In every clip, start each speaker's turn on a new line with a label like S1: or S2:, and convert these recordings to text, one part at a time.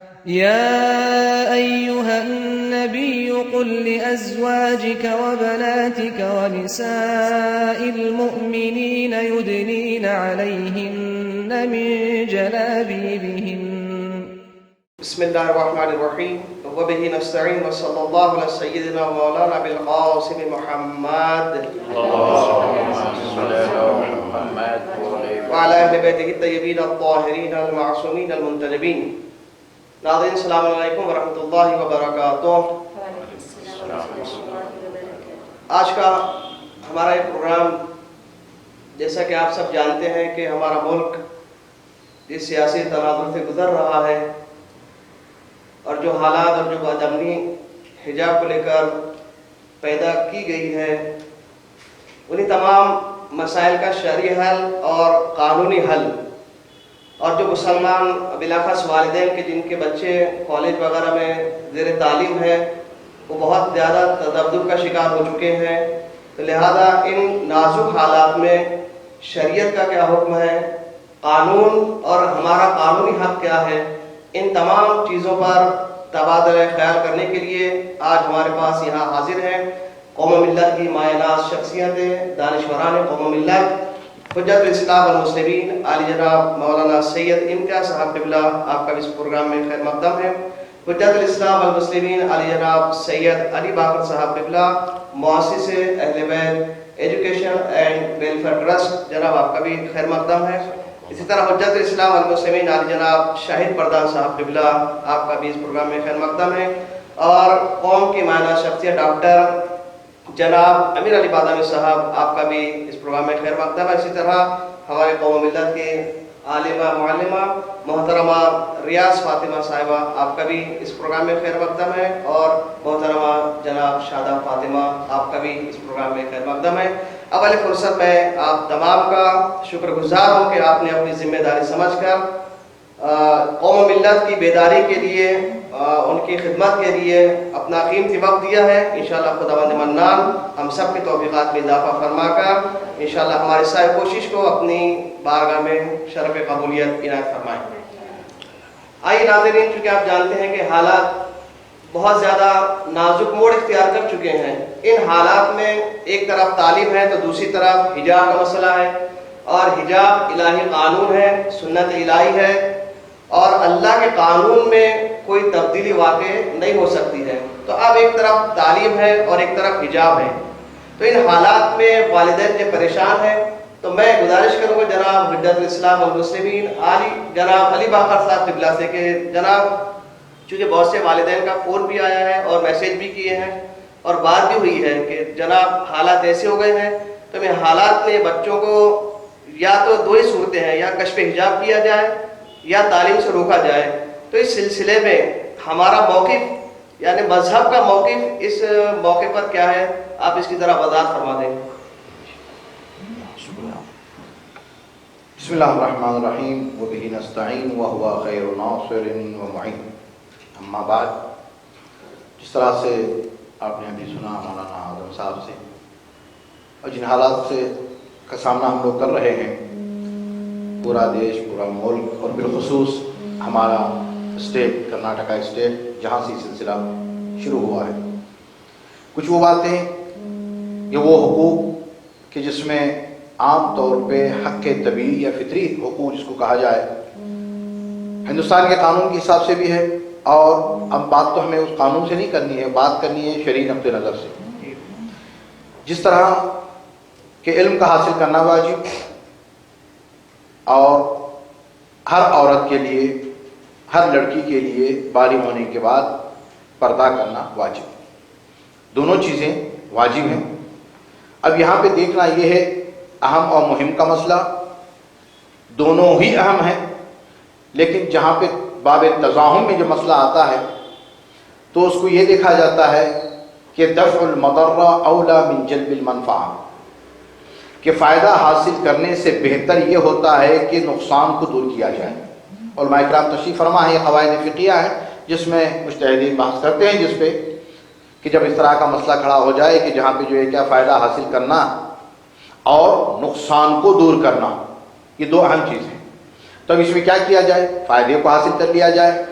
S1: يا أيها النبي قل لأزواجك وبناتك ونساء المؤمنين يدنين عليهن من جلابيبهن.
S2: بسم الله الرحمن الرحيم وبه نستعين وصلى الله على سيدنا ومولانا بالقاسم محمد وعلى أهل بيته الطيبين الطاهرين المعصومين المنتجبين. ناظرین السلام علیکم ورحمۃ اللہ وبرکاتہ. آج کا ہمارا یہ پروگرام، جیسا کہ آپ سب جانتے ہیں کہ ہمارا ملک اس سیاسی تناظر سے گزر رہا ہے، اور جو حالات اور جو بد امنی حجاب کو لے کر پیدا کی گئی ہے، انہیں تمام مسائل کا شرعی حل اور قانونی حل، اور جو مسلمان بلاخص والدین کے جن کے بچے کالج وغیرہ میں زیر تعلیم ہے، وہ بہت زیادہ تذبذب کا شکار ہو چکے ہیں. تو لہذا ان نازک حالات میں شریعت کا کیا حکم ہے، قانون اور ہمارا قانونی حق کیا ہے، ان تمام چیزوں پر تبادلہ خیال کرنے کے لیے آج ہمارے پاس یہاں حاضر ہیں قوم و ملت کی مایہ ناز شخصیتیں، دانشوران قوم و ملت، حجت الاسلام والمسلمین علی جناب مولانا سید امتیاز صاحب قبلہ. آپ کا اس پروگرام میں خیر مقدم ہے. حجت الاسلام والمسلمین علی جناب سید علی باقر صاحب قبلہ، مؤسس اہل بیت ایجوکیشن اینڈ ویلفیئر ٹرسٹ، جناب آپ کا بھی خیر مقدم ہے. اسی طرح حجت الاسلام والمسلمین علی جناب شاہد پردان صاحب قبلہ، آپ کا بھی اس پروگرام میں خیر مقدم ہے. اور قوم کی مایہ ناز شخصیت ڈاکٹر جناب امیر علی بادامی صاحب، آپ کا بھی اس پروگرام میں خیر مقدم ہے. اسی طرح ہمارے قوم و ملت کے عالمہ معلمہ محترمہ ریاض فاطمہ صاحبہ، آپ کا بھی اس پروگرام میں خیر مقدم ہے. اور محترمہ جناب شادہ فاطمہ، آپ کا بھی اس پروگرام میں خیر مقدم ہے. اول فرصت میں آپ تمام کا شکر گزار ہوں کہ آپ نے اپنی ذمہ داری سمجھ کر قوم و ملت کی بیداری کے لیے، ان کی خدمت کے لیے اپنا قیمتی وقت دیا ہے. انشاءاللہ خداوند منان ہم سب کی توفیقات میں اضافہ فرما کر انشاءاللہ ہماری ساری کوشش کو اپنی بارگاہ میں شرف قبولیت عنایت فرمائیں. آئیے ناظرین، چونکہ آپ جانتے ہیں کہ حالات بہت زیادہ نازک موڑ اختیار کر چکے ہیں. ان حالات میں ایک طرف تعلیم ہے تو دوسری طرف حجاب کا مسئلہ ہے، اور حجاب الہی قانون ہے، سنت الہی ہے، اور اللہ کے قانون میں کوئی تبدیلی واقع نہیں ہو سکتی ہے. تو اب ایک طرف تعلیم ہے اور ایک طرف حجاب ہے. تو ان حالات میں والدین جو پریشان ہیں، تو میں گزارش کروں گا جناب حجت الاسلام والمسلمین جناب علی باقر صاحب قبلہ سے کہ جناب، چونکہ بہت سے والدین کا فون بھی آیا ہے اور میسیج بھی کیے ہیں اور بات بھی ہوئی ہے کہ جناب حالات ایسے ہو گئے ہیں، تو میں حالات میں بچوں کو یا تو دو ہی صورتیں ہیں، یا کشف حجاب کیا جائے یا تعلیم سے روکا جائے. تو اس سلسلے میں ہمارا موقف، یعنی مذہب کا موقف اس موقع پر کیا ہے، آپ اس کی ذرا وضاحت فرما دیں.
S3: بسم اللہ الرحمن الرحیم وبہ نستعین وہو خیر ناصر ومعین. اما بعد، جس طرح سے آپ نے ابھی سنا مولانا اعظم صاحب سے، اور جن حالات سے کا سامنا ہم لوگ کر رہے ہیں، پورا دیش، پورا ملک، اور بالخصوص ہمارا اسٹیٹ کرناٹکا اسٹیٹ جہاں سے سلسلہ شروع ہوا ہے، کچھ وہ باتیں، یہ وہ حقوق کہ جس میں عام طور پہ حق طبیعی یا فطری حقوق جس کو کہا جائے، ہندوستان کے قانون کے حساب سے بھی ہے. اور اب بات تو ہمیں اس قانون سے نہیں کرنی ہے، بات کرنی ہے شرعی نقطہ نظر سے. جس طرح کہ علم کا حاصل کرنا واجب، اور ہر عورت کے لیے، ہر لڑکی کے لیے بالغ ہونے کے بعد پردہ کرنا واجب، دونوں چیزیں واجب ہیں. اب یہاں پہ دیکھنا یہ ہے اہم اور مہم کا مسئلہ، دونوں ہی اہم ہیں، لیکن جہاں پہ باب تزاحم میں جو مسئلہ آتا ہے تو اس کو یہ دیکھا جاتا ہے کہ دفع المضر اولا من جلب المنفعہ، کہ فائدہ حاصل کرنے سے بہتر یہ ہوتا ہے کہ نقصان کو دور کیا جائے. علماء کرام تشریف فرما ہے، یہ قواعد فقہیہ ہیں جس میں مجتہدین بحث کرتے ہیں جس پہ کہ جب اس طرح کا مسئلہ کھڑا ہو جائے کہ جہاں پہ جو ہے کیا فائدہ حاصل کرنا اور نقصان کو دور کرنا، یہ دو اہم چیزیں ہیں. تو اب اس میں کیا کیا جائے؟ فائدے کو حاصل کر لیا جائے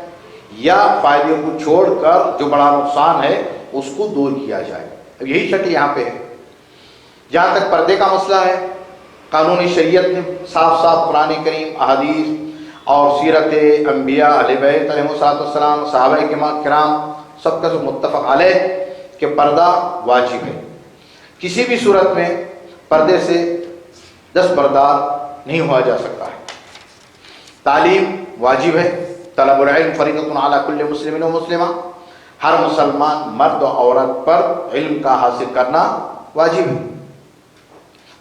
S3: یا فائدے کو چھوڑ کر جو بڑا نقصان ہے اس کو دور کیا جائے. اب یہی شکل یہاں پہ ہے. جہاں تک پردے کا مسئلہ ہے، قانون شریعت نے صاف صاف قرآن کریم، احادیث اور سیرت انبیاء اہل بیت علیہ السلام، صحابہ کرام سب کا متفق علیہ کہ پردہ واجب ہے. کسی بھی صورت میں پردے سے دستبردار نہیں ہوا جا سکتا ہے. تعلیم واجب ہے. طلب العلم فریضۃ علی کل مسلم و مسلمہ، ہر مسلمان مرد و عورت پر علم کا حاصل کرنا واجب ہے.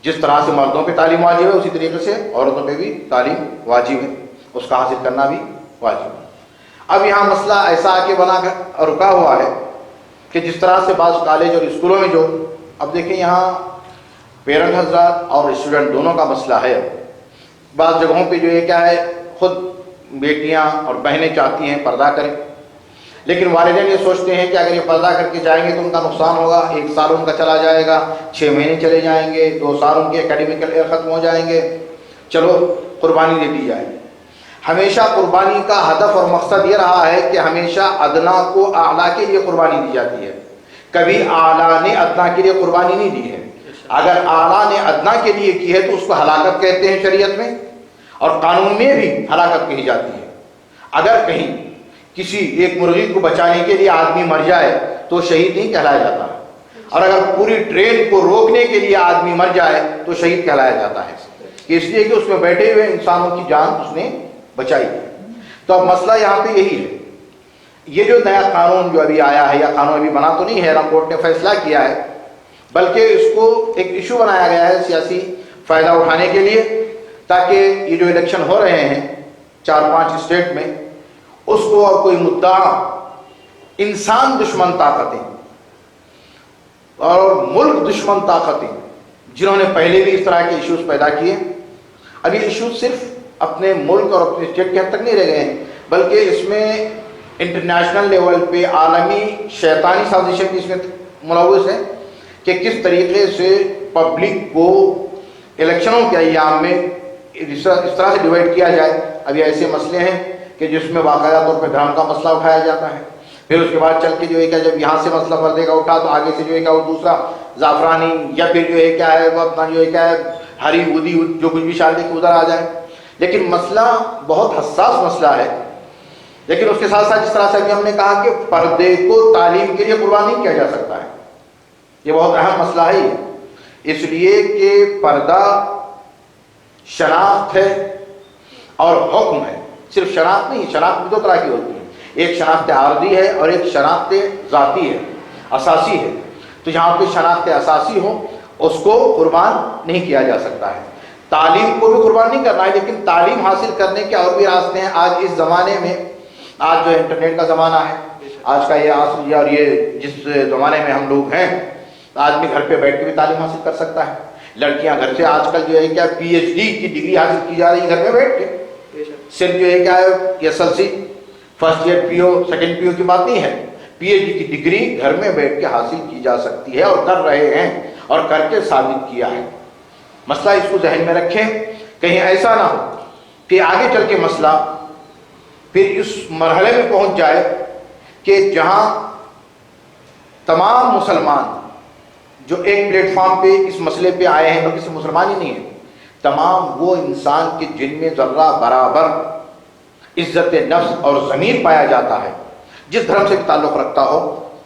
S3: جس طرح سے مردوں پہ تعلیم واجب ہے اسی طریقے سے عورتوں پہ بھی تعلیم واجب ہے، اس کا حاصل کرنا بھی واجب ہے. اب یہاں مسئلہ ایسا آ کے بنا کر رکا ہوا ہے کہ جس طرح سے بعض کالج اور اسکولوں میں جو اب دیکھیں یہاں پیرنٹ حضرات اور اسٹوڈنٹ دونوں کا مسئلہ ہے. بعض جگہوں پہ جو ہے کیا ہے، خود بیٹیاں اور بہنیں چاہتی ہیں پردہ کریں، لیکن والدین یہ سوچتے ہیں کہ اگر یہ پردہ کر کے جائیں گے تو ان کا نقصان ہوگا. 1 سال ان کا چلا جائے گا، 6 مہینے چلے جائیں گے، 2 سال ان کے اکیڈمیکل ایئر ختم ہو جائیں گے، چلو قربانی دے دی جائے گی. ہمیشہ قربانی کا ہدف اور مقصد یہ رہا ہے کہ ہمیشہ ادنا کو اعلیٰ کے لیے قربانی دی جاتی ہے، کبھی اعلیٰ نے ادنا کے لیے قربانی نہیں دی ہے. اگر اعلیٰ نے ادنا کے لیے کی ہے تو اس کو ہلاکت کہتے ہیں شریعت میں، اور قانون میں بھی ہلاکت کہی جاتی ہے. اگر کہیں کسی ایک مرغی کو بچانے کے لیے آدمی مر جائے تو شہید نہیں کہلایا جاتا، اور اگر پوری ٹرین کو روکنے کے لیے آدمی مر جائے تو شہید کہلایا جاتا ہے، اس لیے کہ اس میں بیٹھے ہوئے انسانوں کی جان اس نے بچائی ہے. تو اب مسئلہ یہاں پہ یہی ہے. یہ جو نیا قانون جو ابھی آیا ہے، یا قانون ابھی بنا تو نہیں ہے، نہ کورٹ نے فیصلہ کیا ہے، بلکہ اس کو ایک ایشو بنایا گیا ہے سیاسی فائدہ اٹھانے کے لیے، تاکہ یہ جو الیکشن ہو رہے ہیں 4-5 اسٹیٹ میں، اس کو اور کوئی مدعا انسان دشمن طاقتیں اور ملک دشمن طاقتیں جنہوں نے پہلے بھی اس طرح کے ایشوز پیدا کیے، اب یہ ایشوز صرف اپنے ملک اور اپنے اسٹیٹ کے حد تک نہیں رہ گئے ہیں، بلکہ اس میں انٹرنیشنل لیول پہ عالمی شیطانی سازشیں بھی اس میں ملوث ہیں کہ کس طریقے سے پبلک کو الیکشنوں کے ایام میں اس طرح سے ڈیوائڈ کیا جائے. ابھی ایسے مسئلے ہیں کہ جس میں باقاعدہ طور پہ دھرم کا مسئلہ اٹھایا جاتا ہے، پھر اس کے بعد چل کے جو ہے کہ جب یہاں سے مسئلہ پردے کا اٹھا تو آگے سے جو ہے کہ وہ دوسرا زعفرانی یا پھر جو ہے کیا ہے وہ اپنا جو ہے کیا ہے ہری ودی جو کچھ بھی شادی کے ادھر آ جائے. لیکن مسئلہ بہت حساس مسئلہ ہے. لیکن اس کے ساتھ ساتھ جس طرح سے ابھی ہم نے کہا کہ پردے کو تعلیم کے لیے قربان نہیں کیا جا سکتا ہے، یہ بہت اہم مسئلہ ہے یہ، اس لیے کہ پردہ شناخت ہے اور حکم ہے. صرف شناخت نہیں، شناخت بھی 2 طرح کی ہوتی ہے، ایک شناخت عارضی ہے اور ایک شناخت ذاتی ہے، اساسی ہے. تو جہاں پہ شناخت اساسی ہو اس کو قربان نہیں کیا جا سکتا ہے. تعلیم کو بھی قربان نہیں کرنا ہے، لیکن تعلیم حاصل کرنے کے اور بھی راستے ہیں. آج اس زمانے میں، آج جو انٹرنیٹ کا زمانہ ہے، آج کا یہ عصر اور یہ جس زمانے میں ہم لوگ ہیں، آدمی گھر پہ بیٹھ کے بھی تعلیم حاصل کر سکتا ہے. لڑکیاں گھر سے آج کل جو ہے کیا PhD کی ڈگری حاصل کی جا رہی ہے گھر میں بیٹھ کے. صرف جو ہے کیا ہے SLC first year PO second PO کی بات نہیں ہے، PhD کی ڈگری گھر میں بیٹھ کے حاصل کی جا سکتی ہے، اور کر رہے ہیں اور کر کے ثابت کیا ہے. مسئلہ اس کو ذہن میں رکھیں، کہیں ایسا نہ ہو کہ آگے چل کے مسئلہ پھر اس مرحلے میں پہنچ جائے کہ جہاں تمام مسلمان جو ایک پلیٹ فارم پہ اس مسئلے پہ آئے ہیں، بلکہ صرف مسلمان ہی نہیں ہیں، تمام وہ انسان کے جن میں ذرہ برابر عزت نفس اور ضمیر پایا جاتا ہے، جس دھرم سے بھی تعلق رکھتا ہو،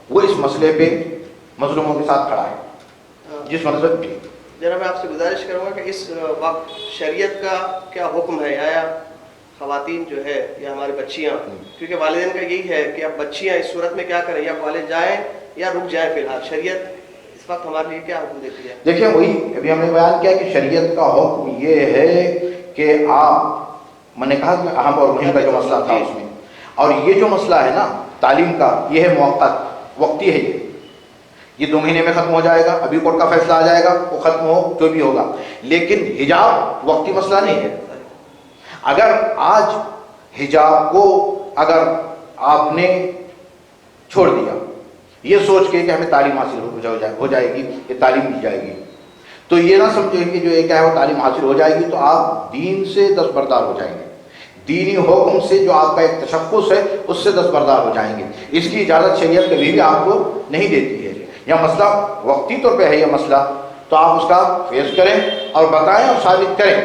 S3: وہ اس مسئلے پہ مظلوموں کے ساتھ کھڑا ہے. جس مذہب بھی
S2: جناب میں آپ سے گزارش کروں گا کہ اس وقت شریعت کا کیا حکم ہے، یا خواتین جو ہے یا ہماری بچیاں، کیونکہ والدین کا یہی ہے کہ اب بچیاں اس صورت میں کیا کریں، یا کالج جائیں یا رک جائیں. فی الحال شریعت اس وقت ہمارے لیے کیا حکم دیتی ہے؟
S3: دیکھیں وہی ابھی ہم نے بیان کیا کہ شریعت کا حکم یہ ہے کہ آپ، میں نے کہا کہ اہم اور مہم کا جو مسئلہ تھا اس میں، اور یہ جو مسئلہ ہے نا تعلیم کا، یہ ہے موقت، وقتی ہے. یہ 2 مہینے میں ختم ہو جائے گا، ابھی کورٹ کا فیصلہ آ جائے گا، وہ ختم ہو جو بھی ہوگا. لیکن حجاب وقتی مسئلہ نہیں ہے. اگر آج حجاب کو اگر آپ نے چھوڑ دیا یہ سوچ کے کہ ہمیں تعلیم حاصل ہو جائے گی، یہ تعلیم دی جائے گی، تو یہ نہ سمجھیں کہ جو ہے کیا ہے وہ تعلیم حاصل ہو جائے گی تو آپ دین سے دستبردار ہو جائیں گے. دینی حکم سے جو آپ کا ایک تشخص ہے اس سے دستبردار ہو جائیں گے. اس کی اجازت شریعت کبھی بھی آپ کو نہیں دیتی ہے. یا مسئلہ وقتی طور پہ ہے یہ مسئلہ تو آپ اس کا فیس کریں اور بتائیں اور ثابت کریں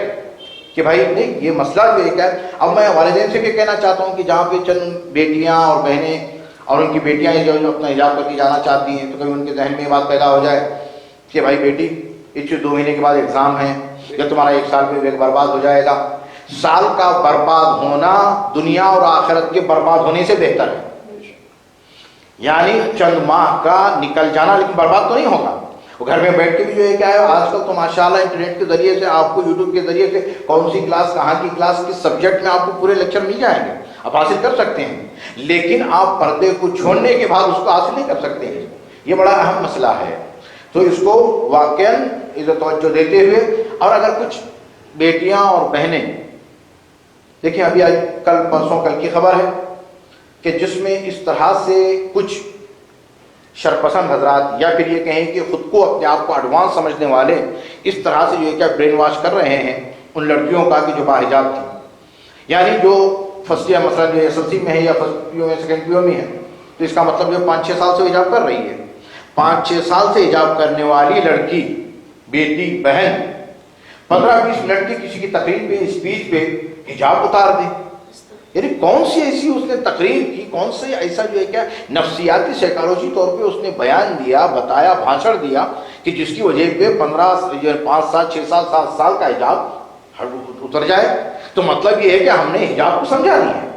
S3: کہ بھائی نہیں یہ مسئلہ جو ایک ہے. اب میں والدین سے بھی کہنا چاہتا ہوں کہ جہاں پہ چند بیٹیاں اور بہنیں اور ان کی بیٹیاں جو اپنا حجاب کر کے جانا چاہتی ہیں تو کبھی ان کے ذہن میں یہ بات پیدا ہو جائے کہ بھائی بیٹی اس 2 مہینے کے بعد ایگزام ہے یا تمہارا 1 سال میں برباد ہو جائے گا. سال کا برباد ہونا دنیا اور آخرت کے برباد ہونے سے بہتر ہے. یعنی چند ماہ کا نکل جانا لیکن برباد تو نہیں ہوگا. وہ گھر میں بیٹھ کے بھی جو ہے کیا ہے آج کل تو ماشاءاللہ انٹرنیٹ کے ذریعے سے آپ کو یوٹیوب کے ذریعے سے کون سی کلاس کہاں کی کلاس کس سبجیکٹ میں آپ کو پورے لیکچر مل جائیں گے, آپ حاصل کر سکتے ہیں. لیکن آپ پردے کو چھوڑنے کے بعد اس کو حاصل نہیں کر سکتے ہیں. یہ بڑا اہم مسئلہ ہے. تو اس کو واقعاً توجہ دیتے ہوئے, اور اگر کچھ بیٹیاں اور بہنیں دیکھیں ابھی آج کل پرسوں کل کی خبر ہے کہ جس میں اس طرح سے کچھ شرپسند حضرات یا پھر یہ کہیں کہ خود کو اپنے آپ کو ایڈوانس سمجھنے والے اس طرح سے جو ہے کیا برین واش کر رہے ہیں ان لڑکیوں کا کہ جو باحجاب تھی. یعنی جو فرسٹ ایئر مثلا جو ایس ایل سی میں ہے یا فرسٹ پی یو میں سیکنڈ پی یو میں ہے تو اس کا مطلب جو 5-6 سال سے حجاب کر رہی ہے. 5-6 سال سے حجاب کرنے والی لڑکی بیٹی بہن 15-20 منٹ کی کسی کی تقریر پہ اسپیچ پہ حجاب اتار دے. یعنی کون سی ایسی اس نے تقریر کی, کون سے ایسا جو ہے کیا نفسیاتی سائیکالوجی طور پہ اس نے بیان دیا, بتایا, بھاشڑ دیا کہ جس کی وجہ پہ 5 سال 6 سال 7 سال کا حجاب اتر جائے. تو مطلب یہ ہے کہ ہم نے حجاب کو سمجھا نہیں ہے.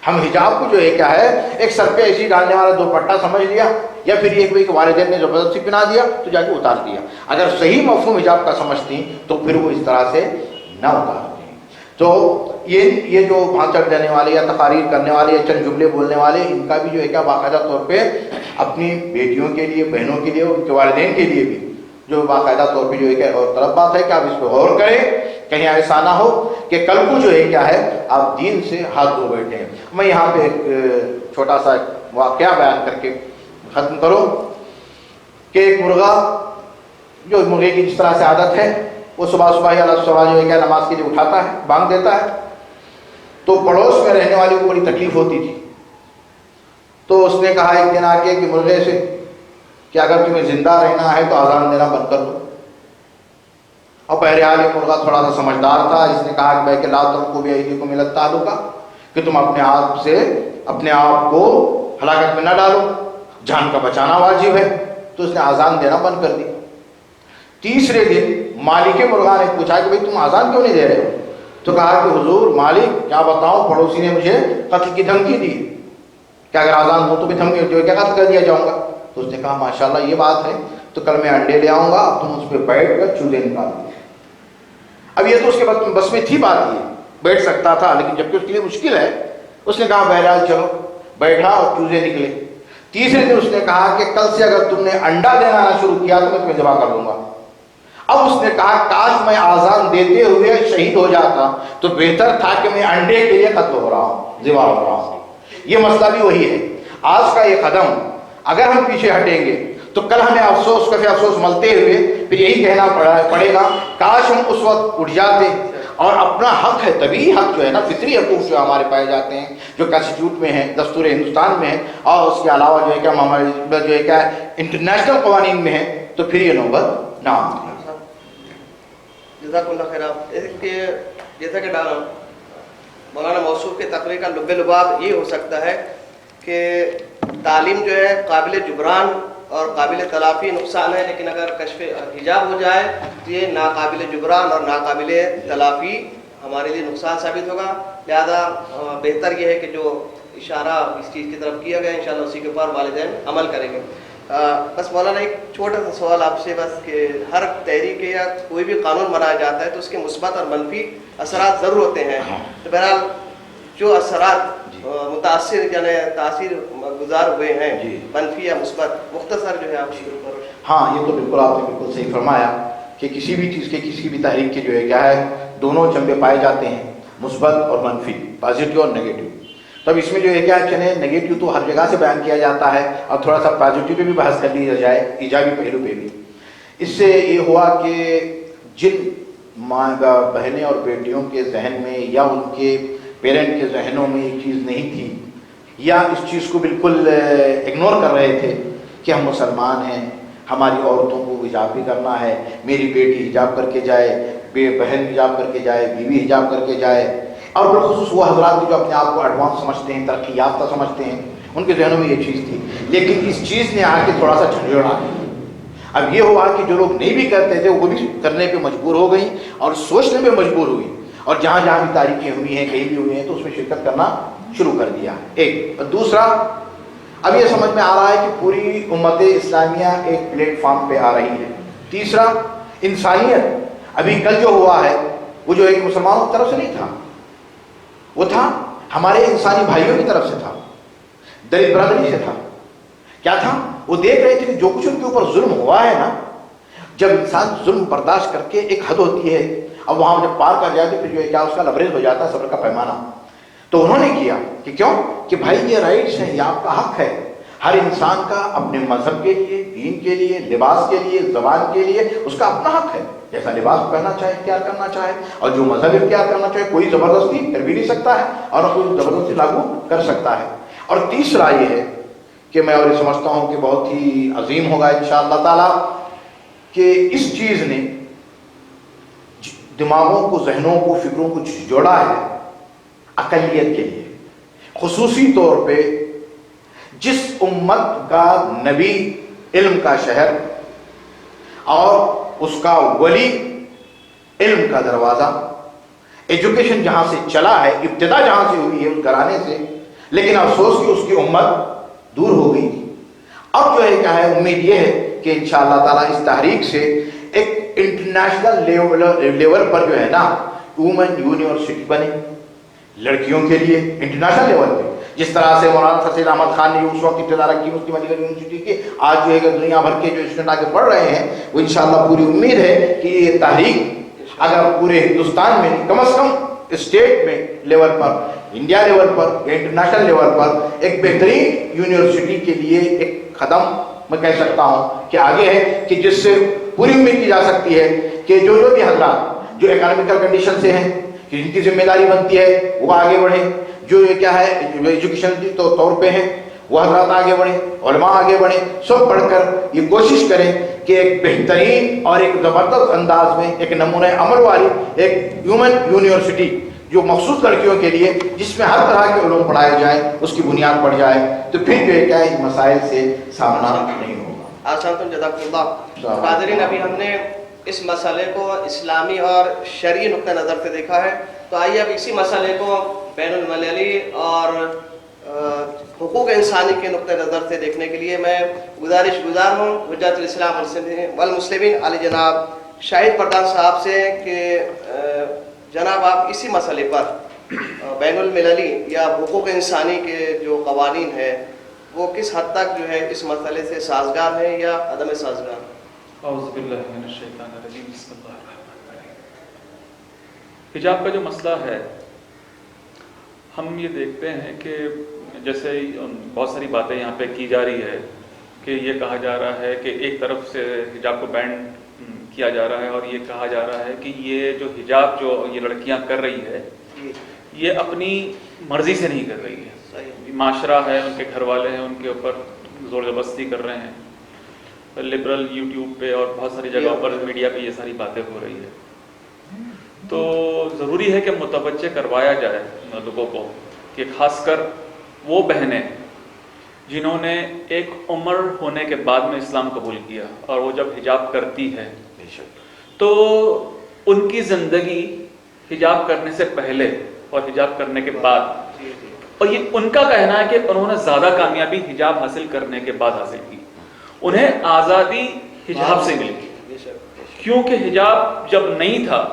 S3: ہم حجاب کو جو ہے کیا ہے ایک سر پہ ایسی ڈالنے والا دوپٹہ سمجھ لیا, یا پھر یہ کہ والدین نے زبردستی پہنا دیا تو جا کے اتار دیا. اگر صحیح مفہوم حجاب کا سمجھتی تو پھر وہ اس طرح سے نہ اتارتی. تو یہ جو بھانچڑ دینے والے یا تقاریر کرنے والے یا چند جملے بولنے والے, ان کا بھی جو ہے کیا باقاعدہ طور پہ اپنی بیٹیوں کے لیے, بہنوں کے لیے اور ان کے والدین کے لیے بھی جو باقاعدہ طور پہ جو ہے کہ اور طلب بات ہے کہ آپ اس پہ غور کریں, کہیں ایسا نہ ہو کہ کل کو جو ہے کیا ہے آپ دین سے ہاتھ دھو بیٹھے ہیں. میں یہاں پہ ایک چھوٹا سا واقعہ بیان کر کے ختم کروں کہ ایک مرغا, جو مرغے کی جس طرح سے عادت ہے وہ صبح ہی اللہ صبح جو ہے کیا نماز کے لیے اٹھاتا ہے, بانگ دیتا ہے. تو پڑوس میں رہنے والے کو بڑی تکلیف ہوتی تھی. تو اس نے کہا ایک دن آ کے کہ مرغے سے کہ اگر تمہیں زندہ رہنا ہے تو اذان دینا بند کر دو. اور بہرحال یہ مرغا تھوڑا سا سمجھدار تھا, اس نے کہا کہ بھائی کہ لا تلقوا بأیدیکم الی التہلکہ, کہ تم اپنے آپ سے اپنے آپ کو ہلاکت میں نہ ڈالو, جان کا بچانا واجب ہے. تو اس نے اذان دینا بند کر دی. تیسرے دن مالک مرغا نے پوچھا کہ بھائی تم اذان کیوں نہیں دے رہے ہو؟ تو کہا کہ حضور مالک کیا بتاؤں, پڑوسی نے مجھے قتل کی دھمکی دی کہ اگر اذان ہو تو بھی دھمکی جو ہے کیا قتل کر دیا جاؤں گا. تو اس نے کہا ماشاءاللہ یہ بات ہے, تو کل میں انڈے لے آؤں گا, تم اس پہ بیٹھ کر چوزے نکال دیں. اب یہ تو اس کے بس میں تھی بات, یہ بیٹھ سکتا تھا لیکن جبکہ اس کے لیے مشکل ہے. اس نے کہا بہرحال چلو, بیٹھا اور چوزے نکلے. تیسرے دن اس نے کہا کہ کل سے اگر تم نے انڈا دینا شروع کیا تو میں تمہیں ذبح کر دوں گا. اب اس نے کہا کاش میں اذان دیتے ہوئے شہید ہو جاتا تو بہتر تھا کہ میں انڈے کے لیے قتل ہو رہا ہوں, ذبح ہو رہا ہوں. یہ مسئلہ بھی وہی ہے. آج کا یہ قدم اگر ہم پیچھے ہٹیں گے تو کل ہمیں افسوس کفے افسوس ملتے ہوئے پھر یہی کہنا پڑے گا کاش ہم اس وقت اٹھ جاتے. اور اپنا حق ہے, طبیعی حق جو ہے نا, فطری حقوق جو ہمارے پائے جاتے ہیں, جو کانسٹیٹیوٹ میں ہیں, دستور ہندوستان میں ہے, اور اس کے علاوہ جو ہے کیا ہمارے جو ہے کیا انٹرنیشنل قوانین میں ہے, تو پھر یہ نوبت نہ آتی.
S2: جزاک اللہ خیر. جیسا کہ مولانا موصوف کے تقریر کا لب لباب یہ ہو سکتا ہے کہ تعلیم جو ہے قابل جبران اور قابل تلافی نقصان ہے, لیکن اگر کشف حجاب ہو جائے تو یہ ناقابل جبران اور ناقابل تلافی ہمارے لیے نقصان ثابت ہوگا. لہذا بہتر یہ ہے کہ جو اشارہ اس چیز کی طرف کیا گیا انشاءاللہ اسی کے اوپر والدین عمل کریں گے. بس مولانا ایک چھوٹا سا سوال آپ سے, بس کہ ہر تحریک یا کوئی بھی قانون بنایا جاتا ہے تو اس کے مثبت اور منفی اثرات ضرور ہوتے ہیں. تو بہرحال جو اثرات متاثر یعنی تاثیر گزار ہوئے ہیں منفی یا مثبت, مختصر جو ہے آپ شروع کرو.
S3: ہاں یہ تو بالکل آپ نے بالکل صحیح فرمایا کہ کسی بھی چیز کے, کسی بھی تحریک کے جو ہے کیا ہے دونوں جنبے پائے جاتے ہیں, مثبت اور منفی, پازیٹیو اور نیگیٹو. تب اس میں جو ہے کیا چلے نیگیٹو تو ہر جگہ سے بیان کیا جاتا ہے, اور تھوڑا سا پازیٹیو پہ بھی بحث کر لیا جائے, ایجابی پہلو پہ بھی. اس سے یہ ہوا کہ جن ماں بہنیں اور بیٹیوں کے ذہن میں یا ان کے پیرنٹ کے ذہنوں میں یہ چیز نہیں تھی، یا اس چیز کو بالکل اگنور کر رہے تھے کہ ہم مسلمان ہیں، ہماری عورتوں کو حجاب بھی کرنا ہے، میری بیٹی حجاب کر کے جائے، بہن حجاب کر کے جائے، بیوی حجاب کر کے جائے. اور بالخصوص وہ حضرات جو اپنے آپ کو ایڈوانس سمجھتے ہیں، ترقی یافتہ سمجھتے ہیں، ان کے ذہنوں میں یہ چیز تھی. لیکن اس چیز نے آ کے تھوڑا سا جھنجھوڑا. اب یہ ہوا کہ جو لوگ نہیں بھی کرتے تھے وہ بھی کرنے پہ مجبور ہو گئی اور سوچنے پہ مجبور ہوئی، اور جہاں جہاں بھی تاریخیں ہوئی ہیں، کہیں بھی ہوئی ہیں، تو اس میں شرکت کرنا شروع کر دیا. ایک. دوسرا، اب یہ سمجھ میں آ رہا ہے کہ پوری امت اسلامیہ ایک پلیٹ فارم پہ آ رہی ہے. تیسرا، انسانیت. ابھی کل جو ہوا ہے وہ جو ایک مسلمانوں کی طرف سے نہیں تھا، وہ تھا ہمارے انسانی بھائیوں کی طرف سے تھا، دلت برادری سے تھا. کیا تھا؟ وہ دیکھ رہے تھے کہ جو کچھ ان کے اوپر ظلم ہوا ہے نا، جب انسان ظلم برداشت کر کے ایک حد ہوتی ہے، اب وہاں جب پار کر جائے تو پھر جو ہے کیا اس کا لبریز ہو جاتا ہے صبر کا پیمانہ. تو انہوں نے کیا کہ کیوں کہ بھائی یہ رائٹس ہیں، یہ آپ کا حق ہے. ہر انسان کا اپنے مذہب کے لیے، دین کے لیے، لباس کے لیے، زبان کے لیے اس کا اپنا حق ہے. جیسا لباس پہننا چاہے، اختیار کرنا چاہے، اور جو مذہب اختیار کرنا چاہے، کوئی زبردستی کر بھی نہیں سکتا ہے اور نہ کوئی زبردستی لاگو کر سکتا ہے. اور تیسرا یہ ہے کہ میں اور یہ سمجھتا ہوں کہ بہت ہی عظیم ہوگا انشاءاللہ تعالی کہ اس چیز نے دماغوں کو، ذہنوں کو، فکروں کو جوڑا ہے اقلیت کے لیے. خصوصی طور پہ جس امت کا نبی علم کا شہر اور اس کا ولی علم کا دروازہ، ایجوکیشن جہاں سے چلا ہے، ابتدا جہاں سے ہوئی ہے اس گھرانے سے، لیکن افسوس کہ اس کی امت دور ہو گئی تھی. اب جو ہے کیا ہے، امید یہ ہے کہ انشاءاللہ تعالیٰ اس تحریک سے ایک انٹرنیشنل لیول پر جو ہے نا وومن یونیورسٹی بنے لڑکیوں کے لیے انٹرنیشنل لیول پہ. جس طرح سے مولانا سید احمد خان نے اس وقت ابتدا رکھی مسلم علی گڑھ یونیورسٹی کی، آج جو ہے کہ دنیا بھر کے جو اسٹوڈنٹ آگے پڑھ رہے ہیں، وہ انشاءاللہ پوری امید ہے کہ یہ تحریک اگر پورے ہندوستان میں کم از کم اسٹیٹ میں لیول پر، انڈیا لیول پر یا انٹرنیشنل لیول پر ایک بہترین یونیورسٹی کے لیے ایک قدم میں کہہ سکتا ہوں کہ آگے ہے، کہ جس سے پوری امید کی جا سکتی ہے کہ جو بھی حضرات جو اکانومیکل کنڈیشن سے ہیں، کہ جن کی ذمہ داری بنتی ہے وہ آگے بڑھیں، جو یہ کیا ہے ایجوکیشن کی طور پہ ہیں وہ حضرات آگے بڑھیں، علماء آگے بڑھیں، سب پڑھ کر یہ کوشش کریں کہ ایک بہترین اور ایک زبردست انداز میں ایک نمونہ عمل والی ایک ہیومن یونیورسٹی جو مخصوص لڑکیوں کے لیے، جس میں ہر طرح کے علوم پڑھائے جائیں، اس کی بنیاد پڑ جائے، تو پھر جو ہے کیا ہے مسائل سے سامنا نہیں ہوگا.
S2: آسان جزاک اللہ. حاضرین، ابھی ہم نے اس مسئلے کو اسلامی اور شرعی نقطہ نظر سے دیکھا ہے، تو آئیے اب اسی مسئلے کو بین المللی اور حقوق انسانی کے نقطہ نظر سے دیکھنے کے لیے میں گزارش گزار ہوں حجت الاسلام والمسلمین علی جناب شاہد پردان صاحب سے کہ جناب آپ اسی مسئلے پر بین المللی یا حقوق انسانی کے جو قوانین ہیں وہ کس حد تک جو ہے اس مسئلے سے سازگار ہیں یا عدم سازگار؟
S4: اعوذ باللہ من الشیطان الرجیم، بسم اللہ الرحمن الرحیم. حجاب کا جو مسئلہ ہے، ہم یہ دیکھتے ہیں کہ جیسے بہت ساری باتیں یہاں پہ کی جا رہی ہے کہ یہ کہا جا رہا ہے کہ ایک طرف سے حجاب کو بین کیا جا رہا ہے، اور یہ کہا جا رہا ہے کہ یہ جو حجاب جو یہ لڑکیاں کر رہی ہے یہ اپنی مرضی سے نہیں کر رہی ہے، معاشرہ ہے، ان کے گھر والے ہیں، ان کے اوپر زور زبردستی کر رہے ہیں. لبرل یوٹیوب پہ اور بہت ساری جگہوں پر میڈیا پہ یہ ساری باتیں ہو رہی ہے. تو ضروری ہے کہ متوجہ کروایا جائے لوگوں کو کہ خاص کر وہ بہنیں جنہوں نے ایک عمر ہونے کے بعد میں اسلام قبول کیا اور وہ جب حجاب کرتی ہے تو ان کی زندگی حجاب کرنے سے پہلے اور حجاب کرنے کے بعد، اور یہ ان کا کہنا ہے کہ انہوں نے زیادہ کامیابی حجاب حاصل کرنے کے بعد حاصل کی. انہیں آزادی حجاب سے ملی، کیونکہ حجاب جب نہیں تھا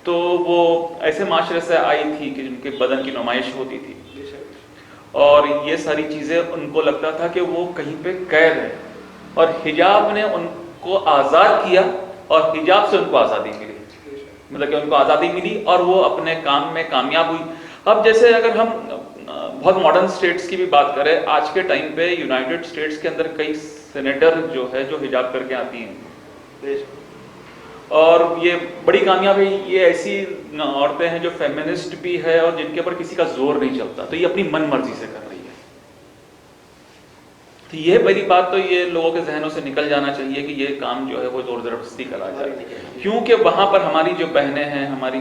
S4: تو وہ ایسے معاشرے سے آئی تھی کہ جن کے بدن کی نمائش ہوتی تھی، اور یہ ساری چیزیں ان کو لگتا تھا کہ وہ کہیں پہ قید ہے، اور حجاب نے ان کو آزاد کیا اور حجاب سے ان کو آزادی ملی، مطلب کہ ان کو آزادی ملی اور وہ اپنے کام میں کامیاب ہوئی. اب جیسے اگر ہم بہت ماڈرن سٹیٹس کی بھی بات کریں، آج کے ٹائم پہ یونائٹڈ سٹیٹس کے اندر کئی سینیٹر جو ہے جو حجاب کر کے آتی ہیں، اور یہ بڑی کامیاب ہے. یہ ایسی عورتیں ہیں جو فیمنسٹ بھی ہے اور جن کے اوپر کسی کا زور نہیں چلتا, تو یہ اپنی من مرضی سے کر رہی ہے. تو یہ پہلی بات تو یہ لوگوں کے ذہنوں سے نکل جانا چاہیے کہ یہ کام جو ہے وہ زور زبردستی کرا جائے, کیونکہ وہاں پر ہماری جو بہنیں ہیں, ہماری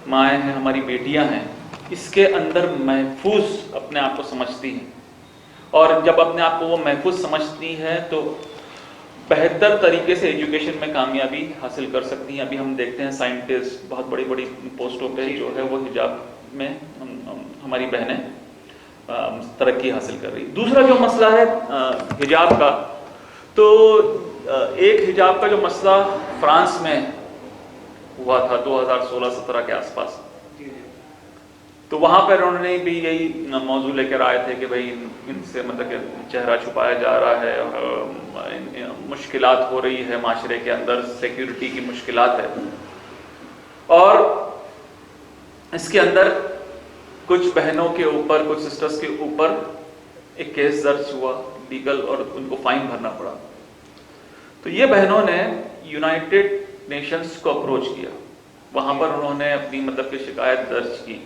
S4: مائیں ہیں, ہماری بیٹیاں ہیں, اس کے اندر محفوظ اپنے آپ کو سمجھتی ہیں, اور جب اپنے آپ کو وہ محفوظ سمجھتی ہیں تو بہتر طریقے سے ایجوکیشن میں کامیابی حاصل کر سکتی ہیں. ابھی ہم دیکھتے ہیں سائنٹسٹ بہت بڑی بڑی پوسٹوں پہ جو ہے وہ حجاب میں ہماری بہنیں ترقی حاصل کر رہی. دوسرا جو مسئلہ ہے حجاب کا, تو ایک حجاب کا جو مسئلہ فرانس میں ہوا تھا 2016-17 کے آس پاس, تو وہاں پر انہوں نے بھی یہی موضوع لے کر آئے تھے کہ بھائی ان سے مطلب کہ چہرہ چھپایا جا رہا ہے اور مشکلات ہو رہی ہے معاشرے کے اندر, سیکیورٹی کی مشکلات ہے. اور اس کے اندر کچھ بہنوں کے اوپر, کچھ سسٹرز کے اوپر ایک کیس درج ہوا لیگل, اور ان کو فائن بھرنا پڑا. تو یہ بہنوں نے یونائٹڈ نیشنز کو اپروچ کیا, وہاں پر انہوں نے اپنی مطلب کہ شکایت درج کی.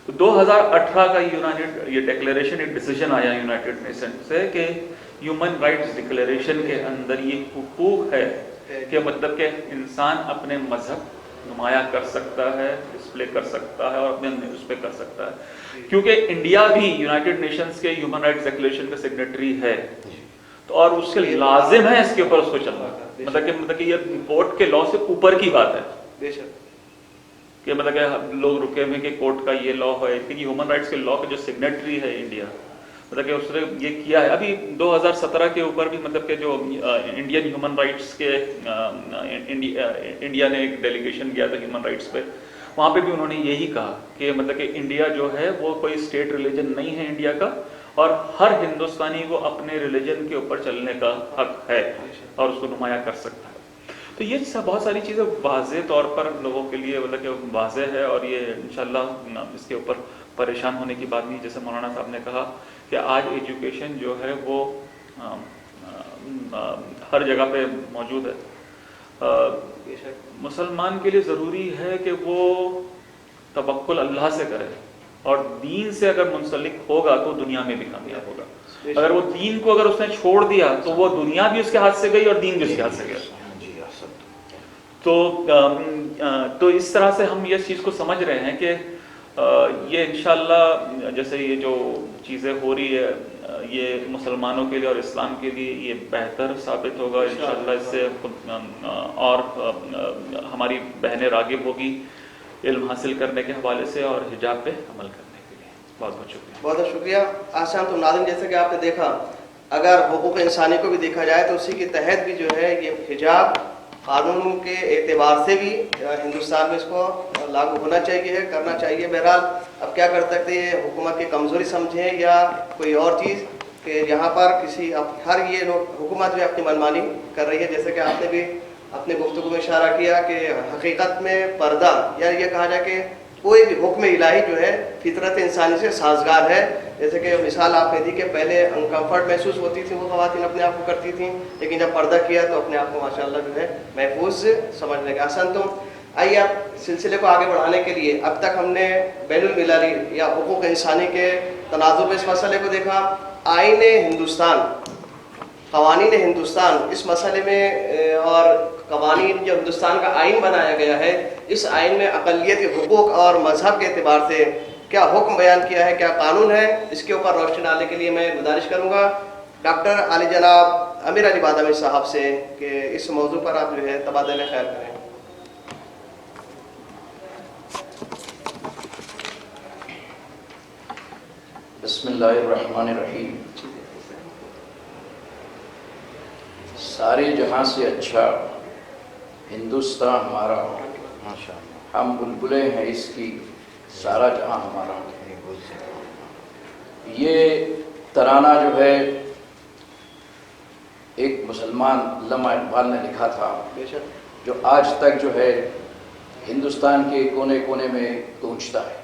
S4: تو 2018 کا یہ ڈیکلیریشن, ایک ڈیسیجن آیا یونائٹڈ نیشن سے کہ ہیومن رائٹس ڈکلیریشن کے اندر یہ حقوق ہے کہ مطلب کہ انسان اپنے مذہب نمایاں کر سکتا ہے, ڈسپلے کر سکتا ہے اور اپنے اس پہ کر سکتا ہے. کیونکہ انڈیا بھی یونائٹڈ نیشنز کے ہیومن رائٹس ڈکلیریشن کا سگنیٹری ہے, تو اور اس کے لازم ہے اس کے اوپر اس کو چلنا, مطلب کہ یہ کورٹ کے لا سے اوپر کی بات ہے.
S2: بے شک
S4: کہ مطلب کہ لوگ رکے ہوئے کہ کورٹ کا یہ لا ہے, کہ ہیومن رائٹس کے لا کا جو سگنیٹری ہے انڈیا, مطلب کہ اس نے یہ کیا ہے. ابھی 2017 کے اوپر بھی مطلب کہ جو انڈین ہیومن رائٹس کے انڈیا نے ایک ڈیلیگیشن کیا تھا ہیومن رائٹس پہ, وہاں پہ بھی انہوں نے یہی کہا کہ مطلب کہ انڈیا جو ہے وہ کوئی اسٹیٹ ریلیجن نہیں ہے انڈیا کا, اور ہر ہندوستانی کو اپنے ریلیجن کے اوپر چلنے کا حق ہے اور اس کو نمایاں کر سکتا ہے. تو یہ بہت ساری چیزیں واضح طور پر لوگوں کے لیے مطلب کہ واضح ہے, اور یہ انشاءاللہ اس کے اوپر پریشان ہونے کی بات نہیں. جیسے مولانا صاحب نے کہا کہ آج ایجوکیشن جو ہے وہ ہر جگہ پہ موجود ہے. مسلمان کے لیے ضروری ہے کہ وہ توکل اللہ سے کرے, اور دین سے اگر منسلک ہوگا تو دنیا میں بھی کامیاب ہوگا. اگر وہ دین کو اگر اس نے چھوڑ دیا تو وہ دنیا بھی اس کے ہاتھ سے گئی اور دین بھی اس کے ہاتھ سے گیا. تو اس طرح سے ہم یہ چیز کو سمجھ رہے ہیں کہ یہ انشاءاللہ جیسے یہ جو چیزیں ہو رہی ہے یہ مسلمانوں کے لیے اور اسلام کے لیے یہ بہتر ثابت ہوگا انشاءاللہ. اس سے اور ہماری بہنیں راغب ہوگی علم حاصل کرنے کے حوالے سے اور حجاب پہ عمل کرنے کے لیے. بہت بہت شکریہ.
S2: بہت بہت شکریہ. آسان تو ناظرین جیسے کہ آپ نے دیکھا, اگر حقوق انسانی کو بھی دیکھا جائے تو اسی کے تحت بھی جو ہے یہ حجاب قانون کے اعتبار سے بھی ہندوستان میں اس کو لاگو ہونا چاہیے, کرنا چاہیے. بہرحال اب کیا کر سکتے ہیں, حکومت کی کمزوری سمجھیں یا کوئی اور چیز, کہ یہاں پر کسی ہر یہ حکومت جو اپنی منمانی کر رہی ہے. جیسے کہ آپ نے بھی اپنے گفتگو میں اشارہ کیا کہ حقیقت میں پردہ یا یہ کہا جائے کہ کوئی بھی حکم الہی جو ہے فطرت انسانی سے سازگار ہے. جیسے کہ مثال آپ نے دی کہ پہلے انکمفرٹ محسوس ہوتی تھی وہ خواتین اپنے آپ کو کرتی تھیں, لیکن جب پردہ کیا تو اپنے آپ کو ماشاءاللہ جو ہے محفوظ سمجھ لے گا. آسان تو آئیے اب سلسلے کو آگے بڑھانے کے لیے اب تک ہم نے بین المللی یا حقوق انسانی کے تناظر میں اس مسئلے کو دیکھا. آئین ہندوستان, قوانین ہندوستان اس مسئلے میں, اور قوانین جو ہندوستان کا آئین بنایا گیا ہے اس آئین میں اقلیت کے حقوق اور مذہب کے اعتبار سے کیا حکم بیان کیا ہے, کیا قانون ہے, اس کے اوپر روشنی ڈالنے کے لیے میں گزارش کروں گا ڈاکٹر علی جناب امیر علی بادامی صاحب سے کہ اس موضوع پر آپ جو ہے تبادلہ خیال کریں.
S3: بسم اللہ الرحمن الرحیم. سارے جہاں سے اچھا ہندوستان ہمارا, ہم بلبلیں ہیں اس کی, سارا جہاں ہمارا. یہ ترانہ جو ہے ایک مسلمان علامہ اقبال نے لکھا تھا, جو آج تک جو ہے ہندوستان کے کونے کونے میں گونجتا ہے.